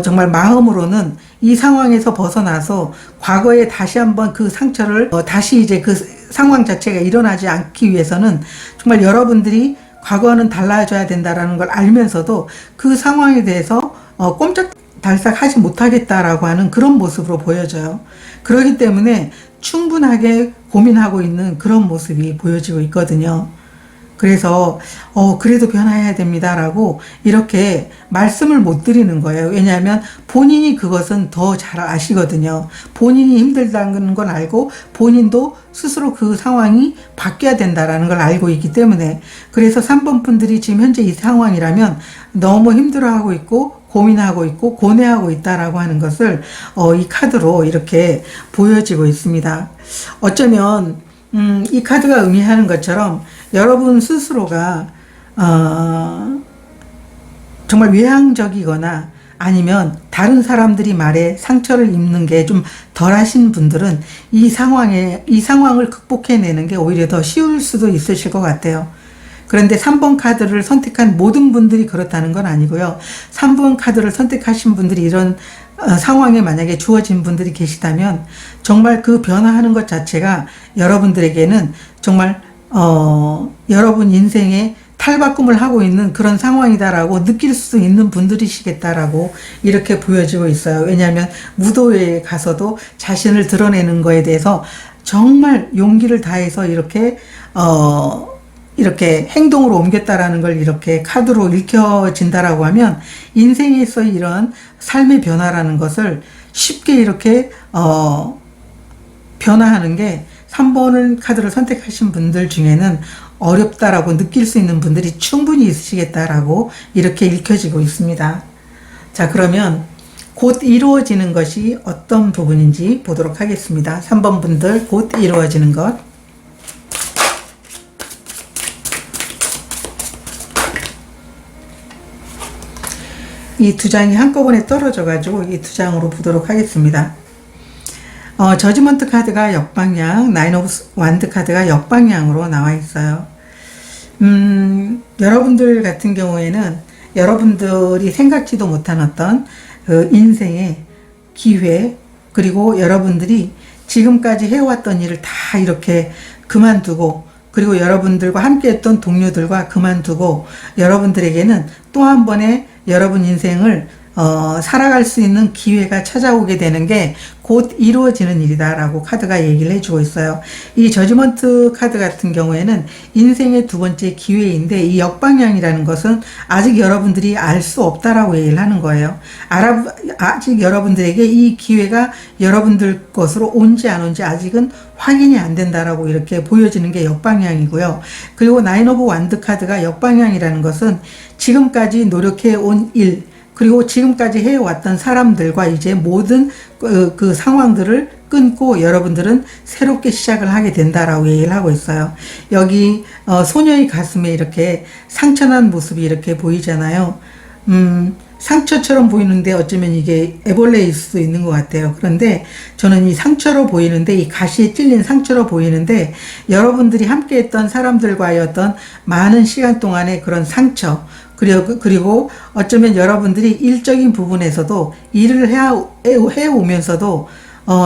Speaker 1: 정말 마음으로는 이 상황에서 벗어나서 과거에 다시 한번 그 상처를 다시 이제 그 상황 자체가 일어나지 않기 위해서는 정말 여러분들이 과거와는 달라져야 된다라는 걸 알면서도 그 상황에 대해서 꼼짝달싹 하지 못하겠다라고 하는 그런 모습으로 보여져요. 그렇기 때문에 충분하게 고민하고 있는 그런 모습이 보여지고 있거든요. 그래서 그래도 변화해야 됩니다라고 이렇게 말씀을 못 드리는 거예요. 왜냐하면 본인이 그것은 더 잘 아시거든요. 본인이 힘들다는 걸 알고 본인도 스스로 그 상황이 바뀌어야 된다라는 걸 알고 있기 때문에, 그래서 3번 분들이 지금 현재 이 상황이라면 너무 힘들어하고 있고 고민하고 있고 고뇌하고 있다라고 하는 것을 이 카드로 이렇게 보여지고 있습니다. 어쩌면 이 카드가 의미하는 것처럼 여러분 스스로가 정말 외향적이거나 아니면 다른 사람들이 말에 상처를 입는 게 좀 덜하신 분들은 이 상황을 극복해내는 게 오히려 더 쉬울 수도 있으실 것 같아요. 그런데 3번 카드를 선택한 모든 분들이 그렇다는 건 아니고요. 3번 카드를 선택하신 분들이 이런 상황에 만약에 주어진 분들이 계시다면 정말 그 변화하는 것 자체가 여러분들에게는 정말 여러분 인생에 탈바꿈을 하고 있는 그런 상황이다라고 느낄 수 있는 분들이시겠다라고 이렇게 보여지고 있어요. 왜냐하면 무도회에 가서도 자신을 드러내는 거에 대해서 정말 용기를 다해서 이렇게 행동으로 옮겼다라는 걸 이렇게 카드로 읽혀진다라고 하면 인생에서 이런 삶의 변화라는 것을 쉽게 이렇게 변화하는 게 3번을 카드를 선택하신 분들 중에는 어렵다라고 느낄 수 있는 분들이 충분히 있으시겠다라고 이렇게 읽혀지고 있습니다. 자, 그러면 곧 이루어지는 것이 어떤 부분인지 보도록 하겠습니다. 3번 분들 곧 이루어지는 것. 이 두 장이 한꺼번에 떨어져 가지고 이 두 장으로 보도록 하겠습니다. 저지먼트 카드가 역방향, 9 오브 완드 카드가 역방향으로 나와 있어요. 여러분들 같은 경우에는 여러분들이 생각지도 못한 어떤 그 인생의 기회, 그리고 여러분들이 지금까지 해왔던 일을 다 이렇게 그만두고, 그리고 여러분들과 함께 했던 동료들과 그만두고 여러분들에게는 또 한 번의 여러분 인생을 살아갈 수 있는 기회가 찾아오게 되는 게 곧 이루어지는 일이다라고 카드가 얘기를 해주고 있어요. 이 저지먼트 카드 같은 경우에는 인생의 두 번째 기회인데, 이 역방향이라는 것은 아직 여러분들이 알 수 없다라고 얘기를 하는 거예요. 아직 여러분들에게 이 기회가 여러분들 것으로 온지 안 온지 아직은 확인이 안 된다라고 이렇게 보여지는 게 역방향이고요. 그리고 9 오브 완드 카드가 역방향이라는 것은 지금까지 노력해 온 일, 그리고 지금까지 해왔던 사람들과 이제 모든 그 상황들을 끊고 여러분들은 새롭게 시작을 하게 된다라고 얘기를 하고 있어요. 여기 소녀의 가슴에 이렇게 상처난 모습이 이렇게 보이잖아요. 상처처럼 보이는데 어쩌면 이게 애벌레일 수도 있는 것 같아요. 그런데 저는 이 상처로 보이는데, 이 가시에 찔린 상처로 보이는데, 여러분들이 함께 했던 사람들과의 어떤 많은 시간 동안의 그런 상처, 그리고 어쩌면 여러분들이 일적인 부분에서도 일을 해오면서도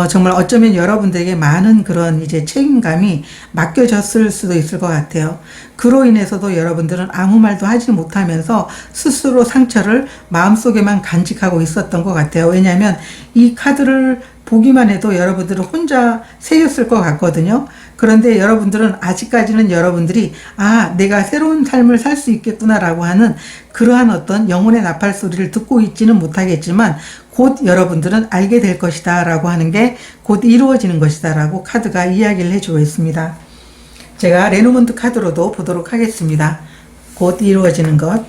Speaker 1: 정말 어쩌면 여러분들에게 많은 그런 이제 책임감이 맡겨졌을 수도 있을 것 같아요. 그로 인해서도 여러분들은 아무 말도 하지 못하면서 스스로 상처를 마음속에만 간직하고 있었던 것 같아요. 왜냐하면 이 카드를 보기만 해도 여러분들은 혼자 새겼을 것 같거든요. 그런데 여러분들은 아직까지는 여러분들이 내가 새로운 삶을 살 수 있겠구나라고 하는 그러한 어떤 영혼의 나팔 소리를 듣고 있지는 못하겠지만 곧 여러분들은 알게 될 것이다 라고 하는 게 곧 이루어지는 것이다 라고 카드가 이야기를 해주고 있습니다. 제가 레노먼트 카드로도 보도록 하겠습니다. 곧 이루어지는 것.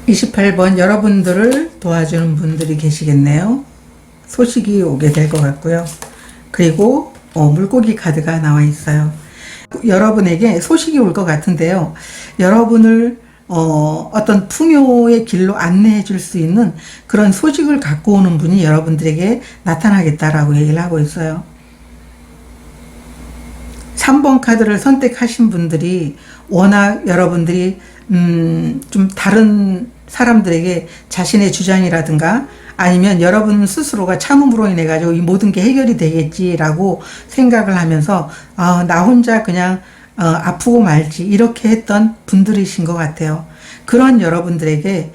Speaker 1: (28번) 여러분들을 도와주는 분들이 계시겠네요. 소식이 오게 될 것 같고요. 그리고 물고기 카드가 나와 있어요. 여러분에게 소식이 올 것 같은데요. 여러분을 어떤 풍요의 길로 안내해 줄 수 있는 그런 소식을 갖고 오는 분이 여러분들에게 나타나겠다라고 얘기를 하고 있어요. 3번 카드를 선택하신 분들이 워낙 여러분들이 좀 다른 사람들에게 자신의 주장이라든가 아니면 여러분 스스로가 참음으로 인해 가지고 이 모든 게 해결이 되겠지라고 생각을 하면서 나 혼자 그냥 아프고 말지 이렇게 했던 분들이신 것 같아요. 그런 여러분들에게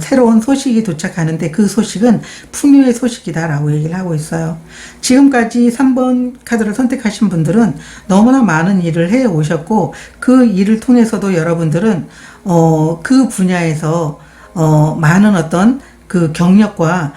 Speaker 1: 새로운 소식이 도착하는데 그 소식은 풍요의 소식이다라고 얘기를 하고 있어요. 지금까지 3번 카드를 선택하신 분들은 너무나 많은 일을 해 오셨고 그 일을 통해서도 여러분들은 그 분야에서 많은 어떤 그 경력과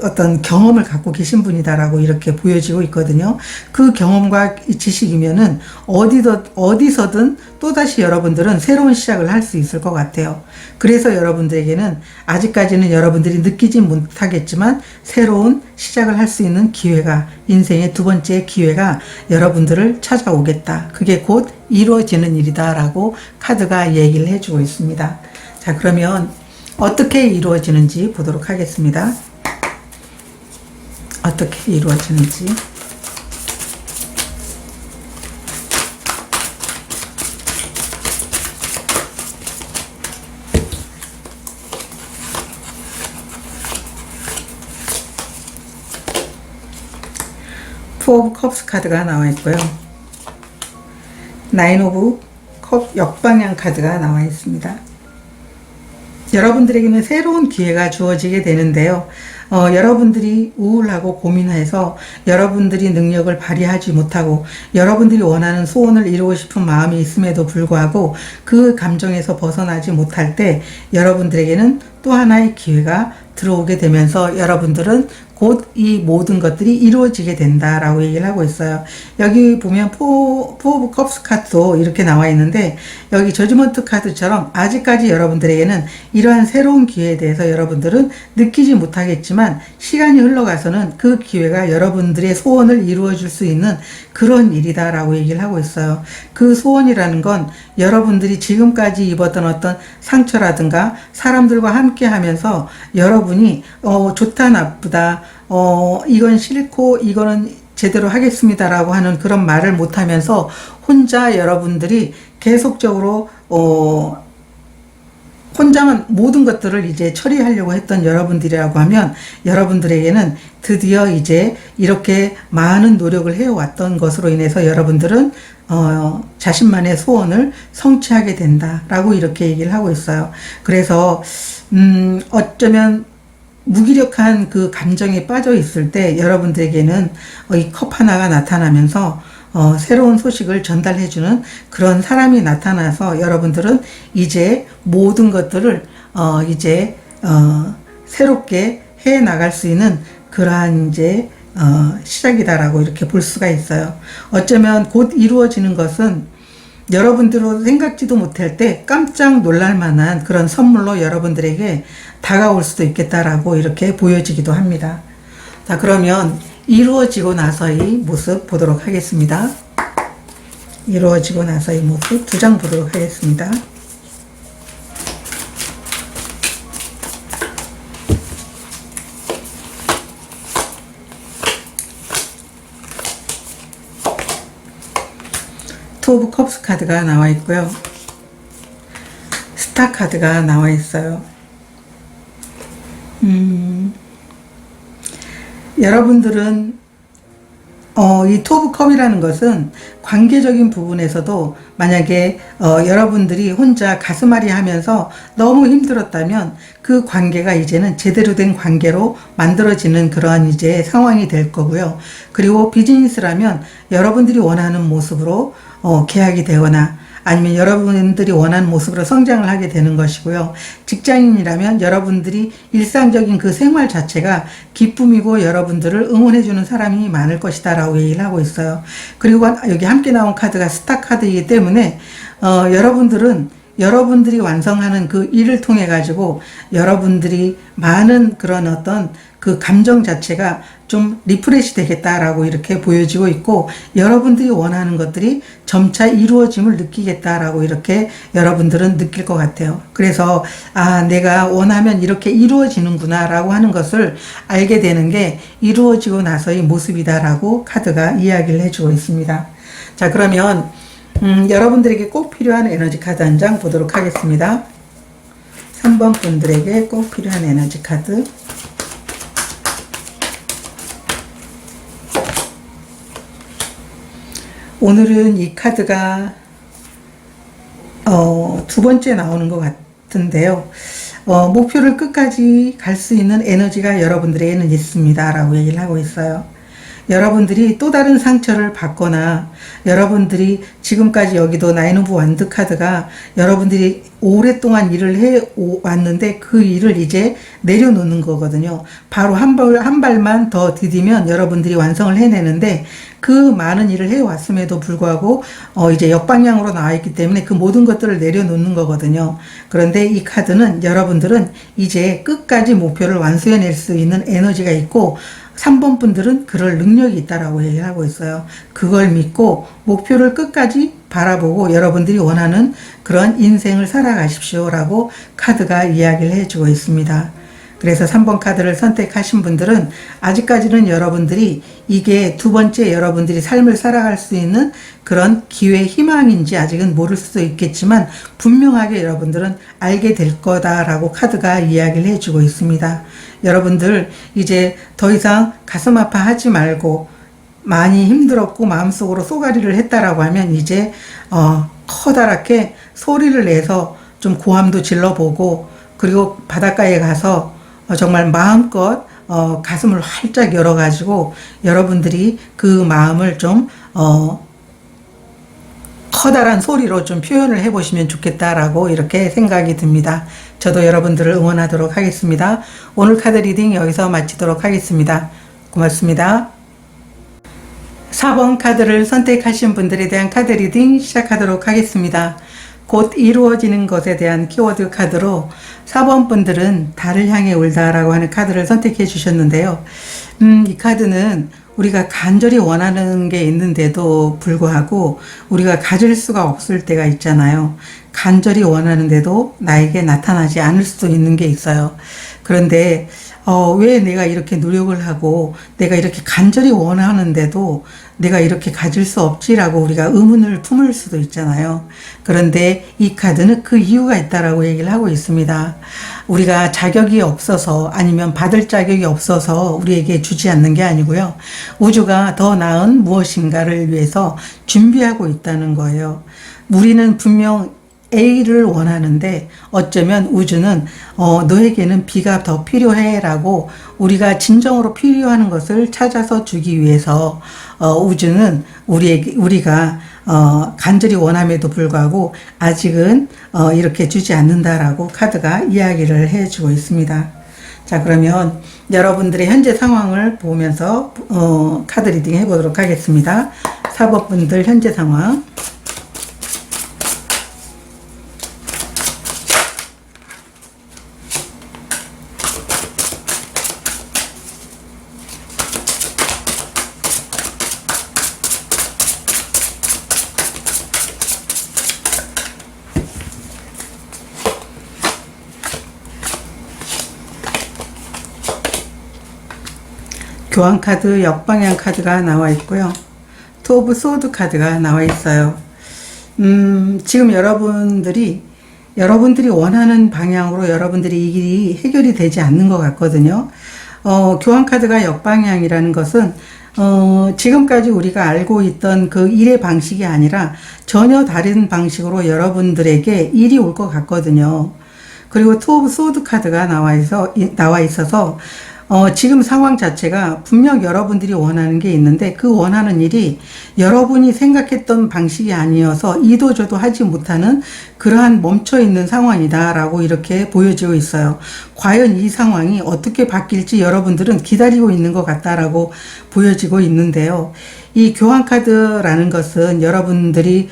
Speaker 1: 어떤 경험을 갖고 계신 분이다라고 이렇게 보여지고 있거든요. 그 경험과 지식이면은 어디서든 또다시 여러분들은 새로운 시작을 할 수 있을 것 같아요. 그래서 여러분들에게는 아직까지는 여러분들이 느끼지 못하겠지만 새로운 시작을 할 수 있는 기회가, 인생의 두 번째 기회가 여러분들을 찾아오겠다. 그게 곧 이루어지는 일이다 라고 카드가 얘기를 해주고 있습니다. 자, 그러면 어떻게 이루어지는지 보도록 하겠습니다. 어떻게 이루어지는지. 포 오브 컵스 카드가 나와 있고요. 나인 오브 컵 역방향 카드가 나와 있습니다. 여러분들에게는 새로운 기회가 주어지게 되는데요. 여러분들이 우울하고 고민해서 여러분들이 능력을 발휘하지 못하고 여러분들이 원하는 소원을 이루고 싶은 마음이 있음에도 불구하고 그 감정에서 벗어나지 못할 때 여러분들에게는 또 하나의 기회가 들어오게 되면서 여러분들은 곧 이 모든 것들이 이루어지게 된다라고 얘기를 하고 있어요. 여기 보면 포 오브 컵스 카드도 이렇게 나와 있는데 여기 저지먼트 카드처럼 아직까지 여러분들에게는 이러한 새로운 기회에 대해서 여러분들은 느끼지 못하겠지만 시간이 흘러가서는 그 기회가 여러분들의 소원을 이루어 줄 수 있는 그런 일이다라고 얘기를 하고 있어요. 그 소원이라는 건 여러분들이 지금까지 입었던 어떤 상처라든가 사람들과 함께 하면서 여러분이 좋다 나쁘다 이건 싫고 이거는 제대로 하겠습니다라고 하는 그런 말을 못하면서 혼자 여러분들이 계속적으로 혼자만 모든 것들을 이제 처리하려고 했던 여러분들이라고 하면 여러분들에게는 드디어 이제 이렇게 많은 노력을 해왔던 것으로 인해서 여러분들은 자신만의 소원을 성취하게 된다라고 이렇게 얘기를 하고 있어요. 그래서 어쩌면 무기력한 그 감정에 빠져 있을 때 여러분들에게는 이 컵 하나가 나타나면서 새로운 소식을 전달해주는 그런 사람이 나타나서 여러분들은 이제 모든 것들을 이제 새롭게 해 나갈 수 있는 그러한 이제 시작이다라고 이렇게 볼 수가 있어요. 어쩌면 곧 이루어지는 것은 여러분들도 생각지도 못할 때 깜짝 놀랄 만한 그런 선물로 여러분들에게 다가올 수도 있겠다라고 이렇게 보여지기도 합니다. 자, 그러면 이루어지고 나서의 모습 보도록 하겠습니다. 이루어지고 나서의 모습 2장 보도록 하겠습니다. 투 오브 컵스 카드가 나와 있고요. 스타 카드가 나와 있어요. 여러분들은 이 투 오브 컵이라는 것은 관계적인 부분에서도 만약에 여러분들이 혼자 가슴앓이 하면서 너무 힘들었다면 그 관계가 이제는 제대로 된 관계로 만들어지는 그러한 이제 상황이 될 거고요. 그리고 비즈니스라면 여러분들이 원하는 모습으로 계약이 되거나 아니면 여러분들이 원하는 모습으로 성장을 하게 되는 것이고요. 직장인이라면 여러분들이 일상적인 그 생활 자체가 기쁨이고 여러분들을 응원해주는 사람이 많을 것이다 라고 얘기를 하고 있어요. 그리고 여기 함께 나온 카드가 스타 카드이기 때문에 여러분들이 완성하는 그 일을 통해 가지고 여러분들이 많은 그런 어떤 그 감정 자체가 좀 리프레시 되겠다라고 이렇게 보여지고 있고, 여러분들이 원하는 것들이 점차 이루어짐을 느끼겠다라고 이렇게 여러분들은 느낄 것 같아요. 그래서 내가 원하면 이렇게 이루어지는구나 라고 하는 것을 알게 되는 게 이루어지고 나서의 모습이다라고 카드가 이야기를 해주고 있습니다. 자, 그러면 여러분들에게 꼭 필요한 에너지 카드 한 장 보도록 하겠습니다. 3번 분들에게 꼭 필요한 에너지 카드. 오늘은 이 카드가 2번째 나오는 것 같은데요. 목표를 끝까지 갈 수 있는 에너지가 여러분들에게는 있습니다 라고 얘기를 하고 있어요. 여러분들이 또 다른 상처를 받거나 여러분들이 지금까지 여기도 나인 오브 완드 카드가 여러분들이 오랫동안 일을 해왔는데 그 일을 이제 내려놓는 거거든요. 바로 한 발만 더 디디면 여러분들이 완성을 해내는데 그 많은 일을 해왔음에도 불구하고 이제 역방향으로 나와 있기 때문에 그 모든 것들을 내려놓는 거거든요. 그런데 이 카드는 여러분들은 이제 끝까지 목표를 완수해낼 수 있는 에너지가 있고 3번 분들은 그럴 능력이 있다라고 얘기하고 있어요. 그걸 믿고 목표를 끝까지 바라보고 여러분들이 원하는 그런 인생을 살아가십시오 라고 카드가 이야기를 해주고 있습니다. 그래서 3번 카드를 선택하신 분들은 아직까지는 여러분들이 이게 2번째 여러분들이 삶을 살아갈 수 있는 그런 기회 희망인지 아직은 모를 수도 있겠지만 분명하게 여러분들은 알게 될 거다라고 카드가 이야기를 해주고 있습니다. 여러분들 이제 더 이상 가슴 아파하지 말고 많이 힘들었고 마음속으로 쏘가리를 했다라고 하면 이제 커다랗게 소리를 내서 좀 고함도 질러보고 그리고 바닷가에 가서 정말 마음껏 가슴을 활짝 열어가지고 여러분들이 그 마음을 좀 커다란 소리로 좀 표현을 해보시면 좋겠다라고 이렇게 생각이 듭니다. 저도 여러분들을 응원하도록 하겠습니다. 오늘 카드 리딩 여기서 마치도록 하겠습니다. 고맙습니다. 4번 카드를 선택하신 분들에 대한 카드 리딩 시작하도록 하겠습니다. 곧 이루어지는 것에 대한 키워드 카드로 4번 분들은 달을 향해 울다라고 하는 카드를 선택해 주셨는데요. 이 카드는 우리가 간절히 원하는 게 있는데도 불구하고 우리가 가질 수가 없을 때가 있잖아요. 간절히 원하는데도 나에게 나타나지 않을 수도 있는 게 있어요. 그런데 왜 내가 이렇게 노력을 하고 내가 이렇게 간절히 원하는데도 내가 이렇게 가질 수 없지라고 우리가 의문을 품을 수도 있잖아요. 그런데 이 카드는 그 이유가 있다라고 얘기를 하고 있습니다. 우리가 자격이 없어서 아니면 받을 자격이 없어서 우리에게 주지 않는 게 아니고요. 우주가 더 나은 무엇인가를 위해서 준비하고 있다는 거예요. 우리는 분명 A를 원하는데 어쩌면 우주는 너에게는 B가 더 필요해 라고 우리가 진정으로 필요한 것을 찾아서 주기 위해서 우주는 우리가 간절히 원함에도 불구하고 아직은 이렇게 주지 않는다라고 카드가 이야기를 해주고 있습니다. 자, 그러면 여러분들의 현재 상황을 보면서 카드 리딩 해보도록 하겠습니다. 4번 분들 현재 상황. 교환 카드, 역방향 카드가 나와 있고요. 투 오브 소드 카드가 나와 있어요. 지금 여러분들이 원하는 방향으로 여러분들이 이 길이 해결이 되지 않는 것 같거든요. 교환 카드가 역방향이라는 것은 지금까지 우리가 알고 있던 그 일의 방식이 아니라 전혀 다른 방식으로 여러분들에게 일이 올 것 같거든요. 그리고 투 오브 소드 카드가 나와 있어서 지금 상황 자체가 분명 여러분들이 원하는 게 있는데 그 원하는 일이 여러분이 생각했던 방식이 아니어서 이도저도 하지 못하는 그러한 멈춰있는 상황이다라고 이렇게 보여지고 있어요. 과연 이 상황이 어떻게 바뀔지 여러분들은 기다리고 있는 것 같다라고 보여지고 있는데요. 이 교환 카드라는 것은 여러분들이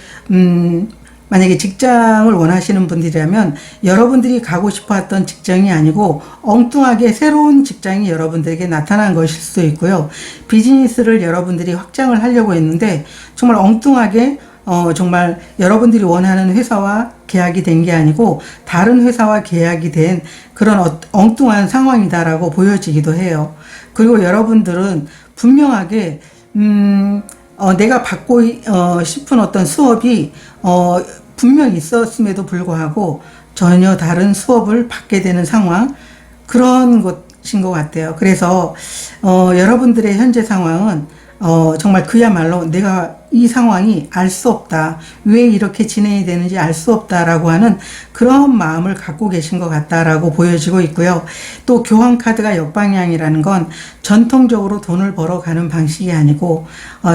Speaker 1: 만약에 직장을 원하시는 분들이라면 여러분들이 가고 싶어 했던 직장이 아니고 엉뚱하게 새로운 직장이 여러분들에게 나타난 것일 수도 있고요. 비즈니스를 여러분들이 확장을 하려고 했는데 정말 엉뚱하게 정말 여러분들이 원하는 회사와 계약이 된 게 아니고 다른 회사와 계약이 된 그런 엉뚱한 상황이다라고 보여지기도 해요. 그리고 여러분들은 분명하게 내가 받고 싶은 어떤 수업이 분명히 있었음에도 불구하고 전혀 다른 수업을 받게 되는 상황, 그런 것인 것 같아요. 그래서 여러분들의 현재 상황은 정말 그야말로 내가 이 상황이 알 수 없다, 왜 이렇게 진행이 되는지 알 수 없다라고 하는 그런 마음을 갖고 계신 것 같다라고 보여지고 있고요. 또 교환 카드가 역방향이라는 건 전통적으로 돈을 벌어가는 방식이 아니고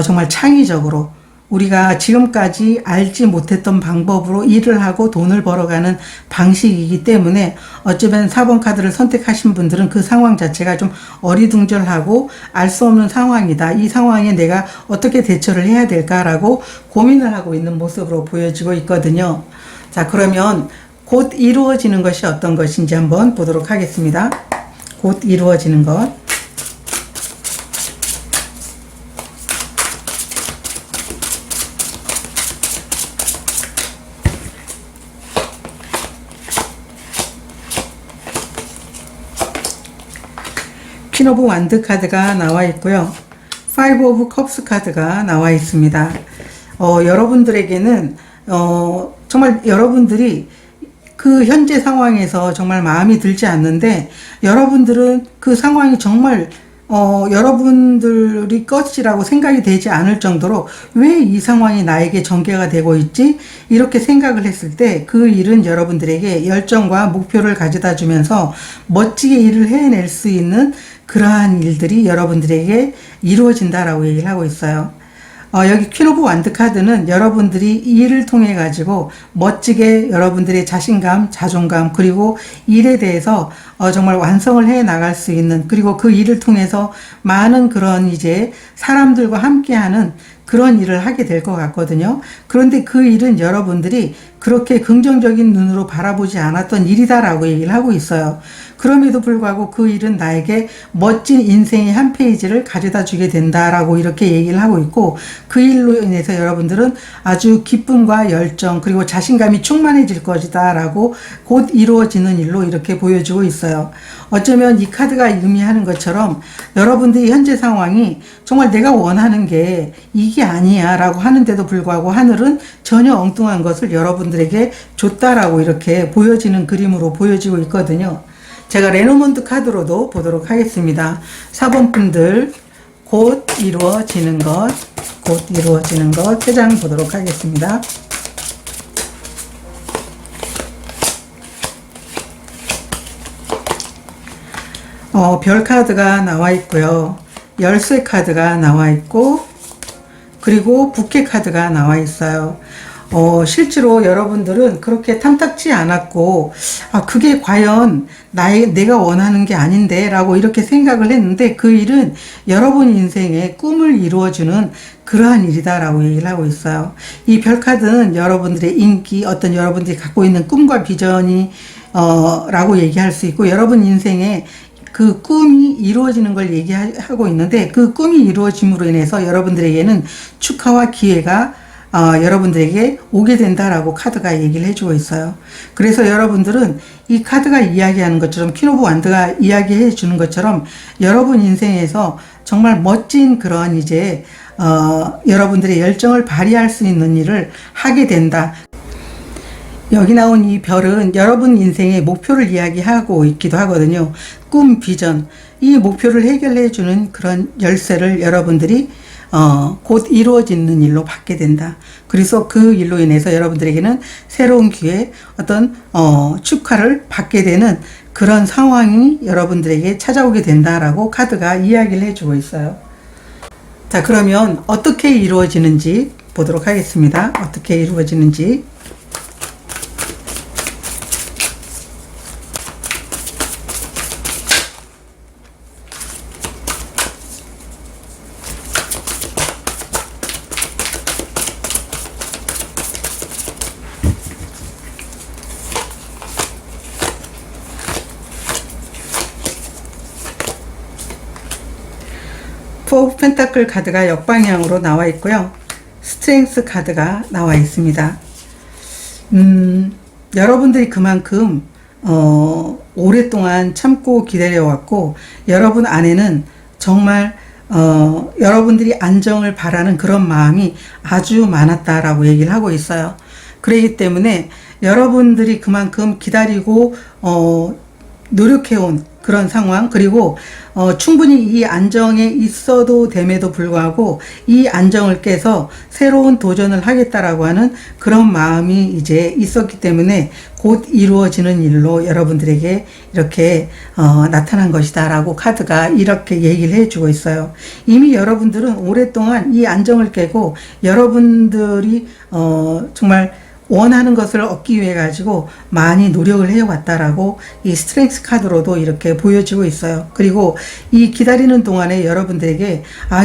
Speaker 1: 정말 창의적으로 우리가 지금까지 알지 못했던 방법으로 일을 하고 돈을 벌어가는 방식이기 때문에 어쩌면 4번 카드를 선택하신 분들은 그 상황 자체가 좀 어리둥절하고 알 수 없는 상황이다. 이 상황에 내가 어떻게 대처를 해야 될까라고 고민을 하고 있는 모습으로 보여지고 있거든요. 자, 그러면 곧 이루어지는 것이 어떤 것인지 한번 보도록 하겠습니다. 곧 이루어지는 것. 퀸 오브 완드 카드가 나와 있고요. 파이브 오브 컵스 카드가 나와 있습니다. 여러분들에게는 정말 여러분들이 그 현재 상황에서 정말 마음이 들지 않는데 여러분들은 그 상황이 정말 여러분들이 것이라고 생각이 되지 않을 정도로 왜 이 상황이 나에게 전개가 되고 있지? 이렇게 생각을 했을 때 그 일은 여러분들에게 열정과 목표를 가져다 주면서 멋지게 일을 해낼 수 있는 그러한 일들이 여러분들에게 이루어진다라고 얘기를 하고 있어요. 여기 퀸 오브 완드 카드는 여러분들이 이 일을 통해 가지고 멋지게 여러분들의 자신감, 자존감, 그리고 일에 대해서 정말 완성을 해 나갈 수 있는, 그리고 그 일을 통해서 많은 그런 이제 사람들과 함께하는 그런 일을 하게 될 것 같거든요. 그런데 그 일은 여러분들이 그렇게 긍정적인 눈으로 바라보지 않았던 일이다라고 얘기를 하고 있어요. 그럼에도 불구하고 그 일은 나에게 멋진 인생의 한 페이지를 가져다 주게 된다라고 이렇게 얘기를 하고 있고, 그 일로 인해서 여러분들은 아주 기쁨과 열정 그리고 자신감이 충만해질 것이다 라고 곧 이루어지는 일로 이렇게 보여주고 있어요. 어쩌면 이 카드가 의미하는 것처럼 여러분들이 현재 상황이 정말 내가 원하는 게 이게 아니야 라고 하는데도 불구하고 하늘은 전혀 엉뚱한 것을 여러분들에게 줬다라고 이렇게 보여지는 그림으로 보여지고 있거든요. 제가 레노먼드 카드로도 보도록 하겠습니다. 4번 분들 곧 이루어지는 것, 곧 이루어지는 것 3장 보도록 하겠습니다. 별 카드가 나와 있고요. 열쇠 카드가 나와 있고, 그리고 부캐 카드가 나와 있어요. 실제로 여러분들은 그렇게 탐탁지 않았고, 그게 과연 내가 원하는 게 아닌데 라고 이렇게 생각을 했는데, 그 일은 여러분 인생의 꿈을 이루어주는 그러한 일이다라고 얘기를 하고 있어요. 이 별카드는 여러분들의 인기, 어떤 여러분들이 갖고 있는 꿈과 비전이 라고 얘기할 수 있고, 여러분 인생에 그 꿈이 이루어지는 걸 얘기하고 있는데, 그 꿈이 이루어짐으로 인해서 여러분들에게는 축하와 기회가 여러분들에게 오게 된다라고 카드가 얘기를 해주고 있어요. 그래서 여러분들은 이 카드가 이야기하는 것처럼, 퀸 오브 완드가 이야기해 주는 것처럼 여러분 인생에서 정말 멋진 그런 이제 여러분들의 열정을 발휘할 수 있는 일을 하게 된다. 여기 나온 이 별은 여러분 인생의 목표를 이야기하고 있기도 하거든요. 꿈, 비전, 이 목표를 해결해주는 그런 열쇠를 여러분들이 곧 이루어지는 일로 받게 된다. 그래서 그 일로 인해서 여러분들에게는 새로운 기회, 어떤 축하를 받게 되는 그런 상황이 여러분들에게 찾아오게 된다라고 카드가 이야기를 해주고 있어요. 자, 그러면 어떻게 이루어지는지 보도록 하겠습니다. 어떻게 이루어지는지. 포 오브 펜타클 카드가 역방향으로 나와 있고요. 스트렝스 카드가 나와 있습니다. 여러분들이 그만큼 오랫동안 참고 기다려왔고, 여러분 안에는 정말 여러분들이 안정을 바라는 그런 마음이 아주 많았다라고 얘기를 하고 있어요. 그렇기 때문에 여러분들이 그만큼 기다리고 노력해온 그런 상황, 그리고 충분히 이 안정에 있어도 됨에도 불구하고 이 안정을 깨서 새로운 도전을 하겠다라고 하는 그런 마음이 이제 있었기 때문에 곧 이루어지는 일로 여러분들에게 이렇게 나타난 것이다 라고 카드가 이렇게 얘기를 해주고 있어요. 이미 여러분들은 오랫동안 이 안정을 깨고 여러분들이 정말 원하는 것을 얻기 위해 가지고 많이 노력을 해왔다라고 이 스트렝스 카드로도 이렇게 보여지고 있어요. 그리고 이 기다리는 동안에 여러분들에게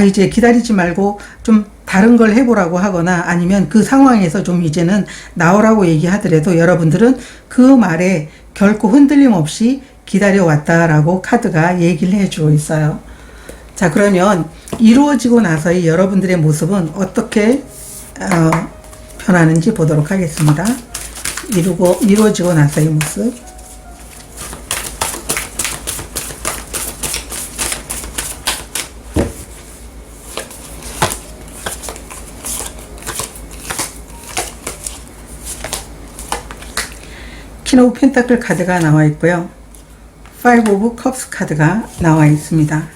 Speaker 1: 이제 기다리지 말고 좀 다른 걸 해보라고 하거나 아니면 그 상황에서 좀 이제는 나오라고 얘기하더라도 여러분들은 그 말에 결코 흔들림 없이 기다려왔다라고 카드가 얘기를 해주고 있어요. 자, 그러면 이루어지고 나서의 여러분들의 모습은 어떻게 변하는지 보도록 하겠습니다. 이루어지고 나서의 모습. 퀸 오브 펜타클 카드가 나와 있고요. 파이브 오브 컵스 카드가 나와 있습니다.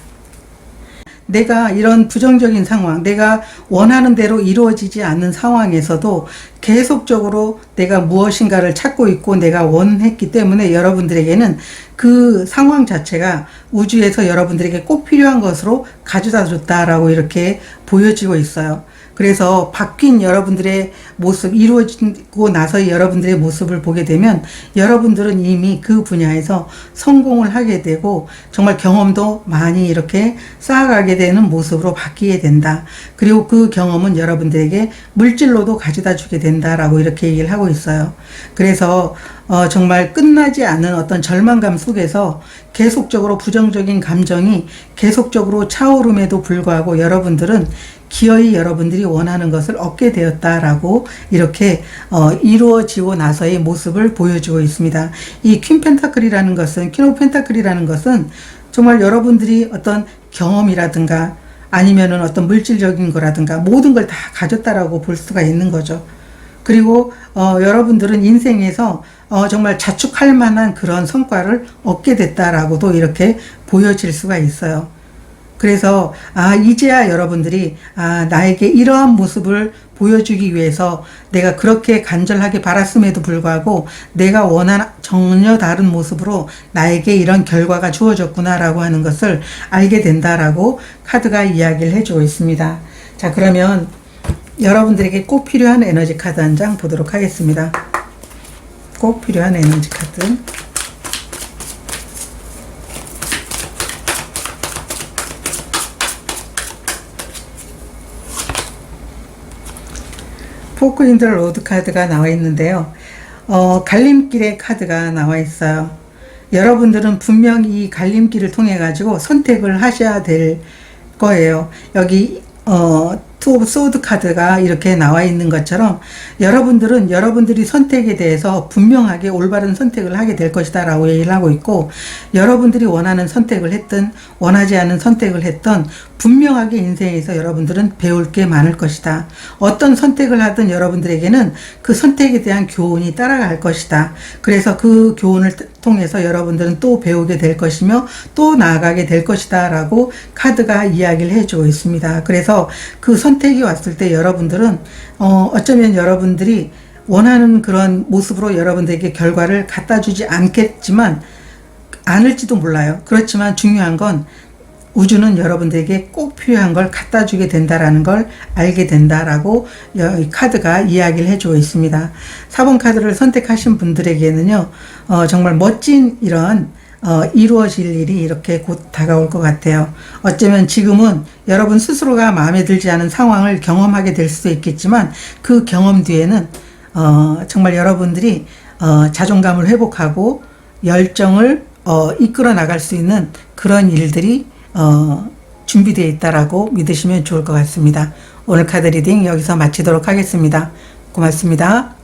Speaker 1: 내가 이런 부정적인 상황, 내가 원하는 대로 이루어지지 않는 상황에서도 계속적으로 내가 무엇인가를 찾고 있고 내가 원했기 때문에 여러분들에게는 그 상황 자체가 우주에서 여러분들에게 꼭 필요한 것으로 가져다 줬다라고 이렇게 보여지고 있어요. 그래서 바뀐 여러분들의 모습, 이루어지고 나서 여러분들의 모습을 보게 되면 여러분들은 이미 그 분야에서 성공을 하게 되고 정말 경험도 많이 이렇게 쌓아가게 되는 모습으로 바뀌게 된다. 그리고 그 경험은 여러분들에게 물질로도 가져다 주게 된다라고 이렇게 얘기를 하고 있어요. 그래서 정말 끝나지 않는 어떤 절망감 속에서 계속적으로 부정적인 감정이 계속적으로 차오름에도 불구하고 여러분들은 기어이 여러분들이 원하는 것을 얻게 되었다라고 이렇게 이루어지고 나서의 모습을 보여주고 있습니다. 이 퀸 펜타클이라는 것은, 퀸 오브 펜타클이라는 것은 정말 여러분들이 어떤 경험이라든가 아니면은 어떤 물질적인 거라든가 모든 걸 다 가졌다라고 볼 수가 있는 거죠. 그리고 여러분들은 인생에서 정말 자축할 만한 그런 성과를 얻게 됐다라고도 이렇게 보여질 수가 있어요. 그래서 이제야 여러분들이 나에게 이러한 모습을 보여주기 위해서 내가 그렇게 간절하게 바랐음에도 불구하고 내가 원하는 전혀 다른 모습으로 나에게 이런 결과가 주어졌구나 라고 하는 것을 알게 된다라고 카드가 이야기를 해주고 있습니다. 자, 그러면 여러분들에게 꼭 필요한 에너지 카드 한 장 보도록 하겠습니다. 꼭 필요한 에너지 카드. 포크 인더 로드 카드가 나와 있는데요. 갈림길의 카드가 나와 있어요. 여러분들은 분명히 이 갈림길을 통해 가지고 선택을 하셔야 될 거예요. 여기 투 오브 소드 카드가 이렇게 나와 있는 것처럼 여러분들은 여러분들이 선택에 대해서 분명하게 올바른 선택을 하게 될 것이다 라고 얘기를 하고 있고, 여러분들이 원하는 선택을 했든 원하지 않은 선택을 했던 분명하게 인생에서 여러분들은 배울 게 많을 것이다. 어떤 선택을 하든 여러분들에게는 그 선택에 대한 교훈이 따라갈 것이다. 그래서 그 교훈을 통해서 여러분들은 또 배우게 될 것이며 또 나아가게 될 것이다 라고 카드가 이야기를 해주고 있습니다. 그래서 그 선택이 왔을 때 여러분들은 어쩌면 여러분들이 원하는 그런 모습으로 여러분들에게 결과를 갖다 주지 않겠지만, 않을지도 몰라요. 그렇지만 중요한 건 우주는 여러분들에게 꼭 필요한 걸 갖다 주게 된다라는 걸 알게 된다라고 이 카드가 이야기를 해주고 있습니다. 4번 카드를 선택하신 분들에게는요, 정말 멋진 이런 이루어질 일이 이렇게 곧 다가올 것 같아요. 어쩌면 지금은 여러분 스스로가 마음에 들지 않은 상황을 경험하게 될 수도 있겠지만, 그 경험 뒤에는 정말 여러분들이 자존감을 회복하고 열정을 이끌어 나갈 수 있는 그런 일들이 준비되어 있다라고 믿으시면 좋을 것 같습니다. 오늘 카드 리딩 여기서 마치도록 하겠습니다. 고맙습니다.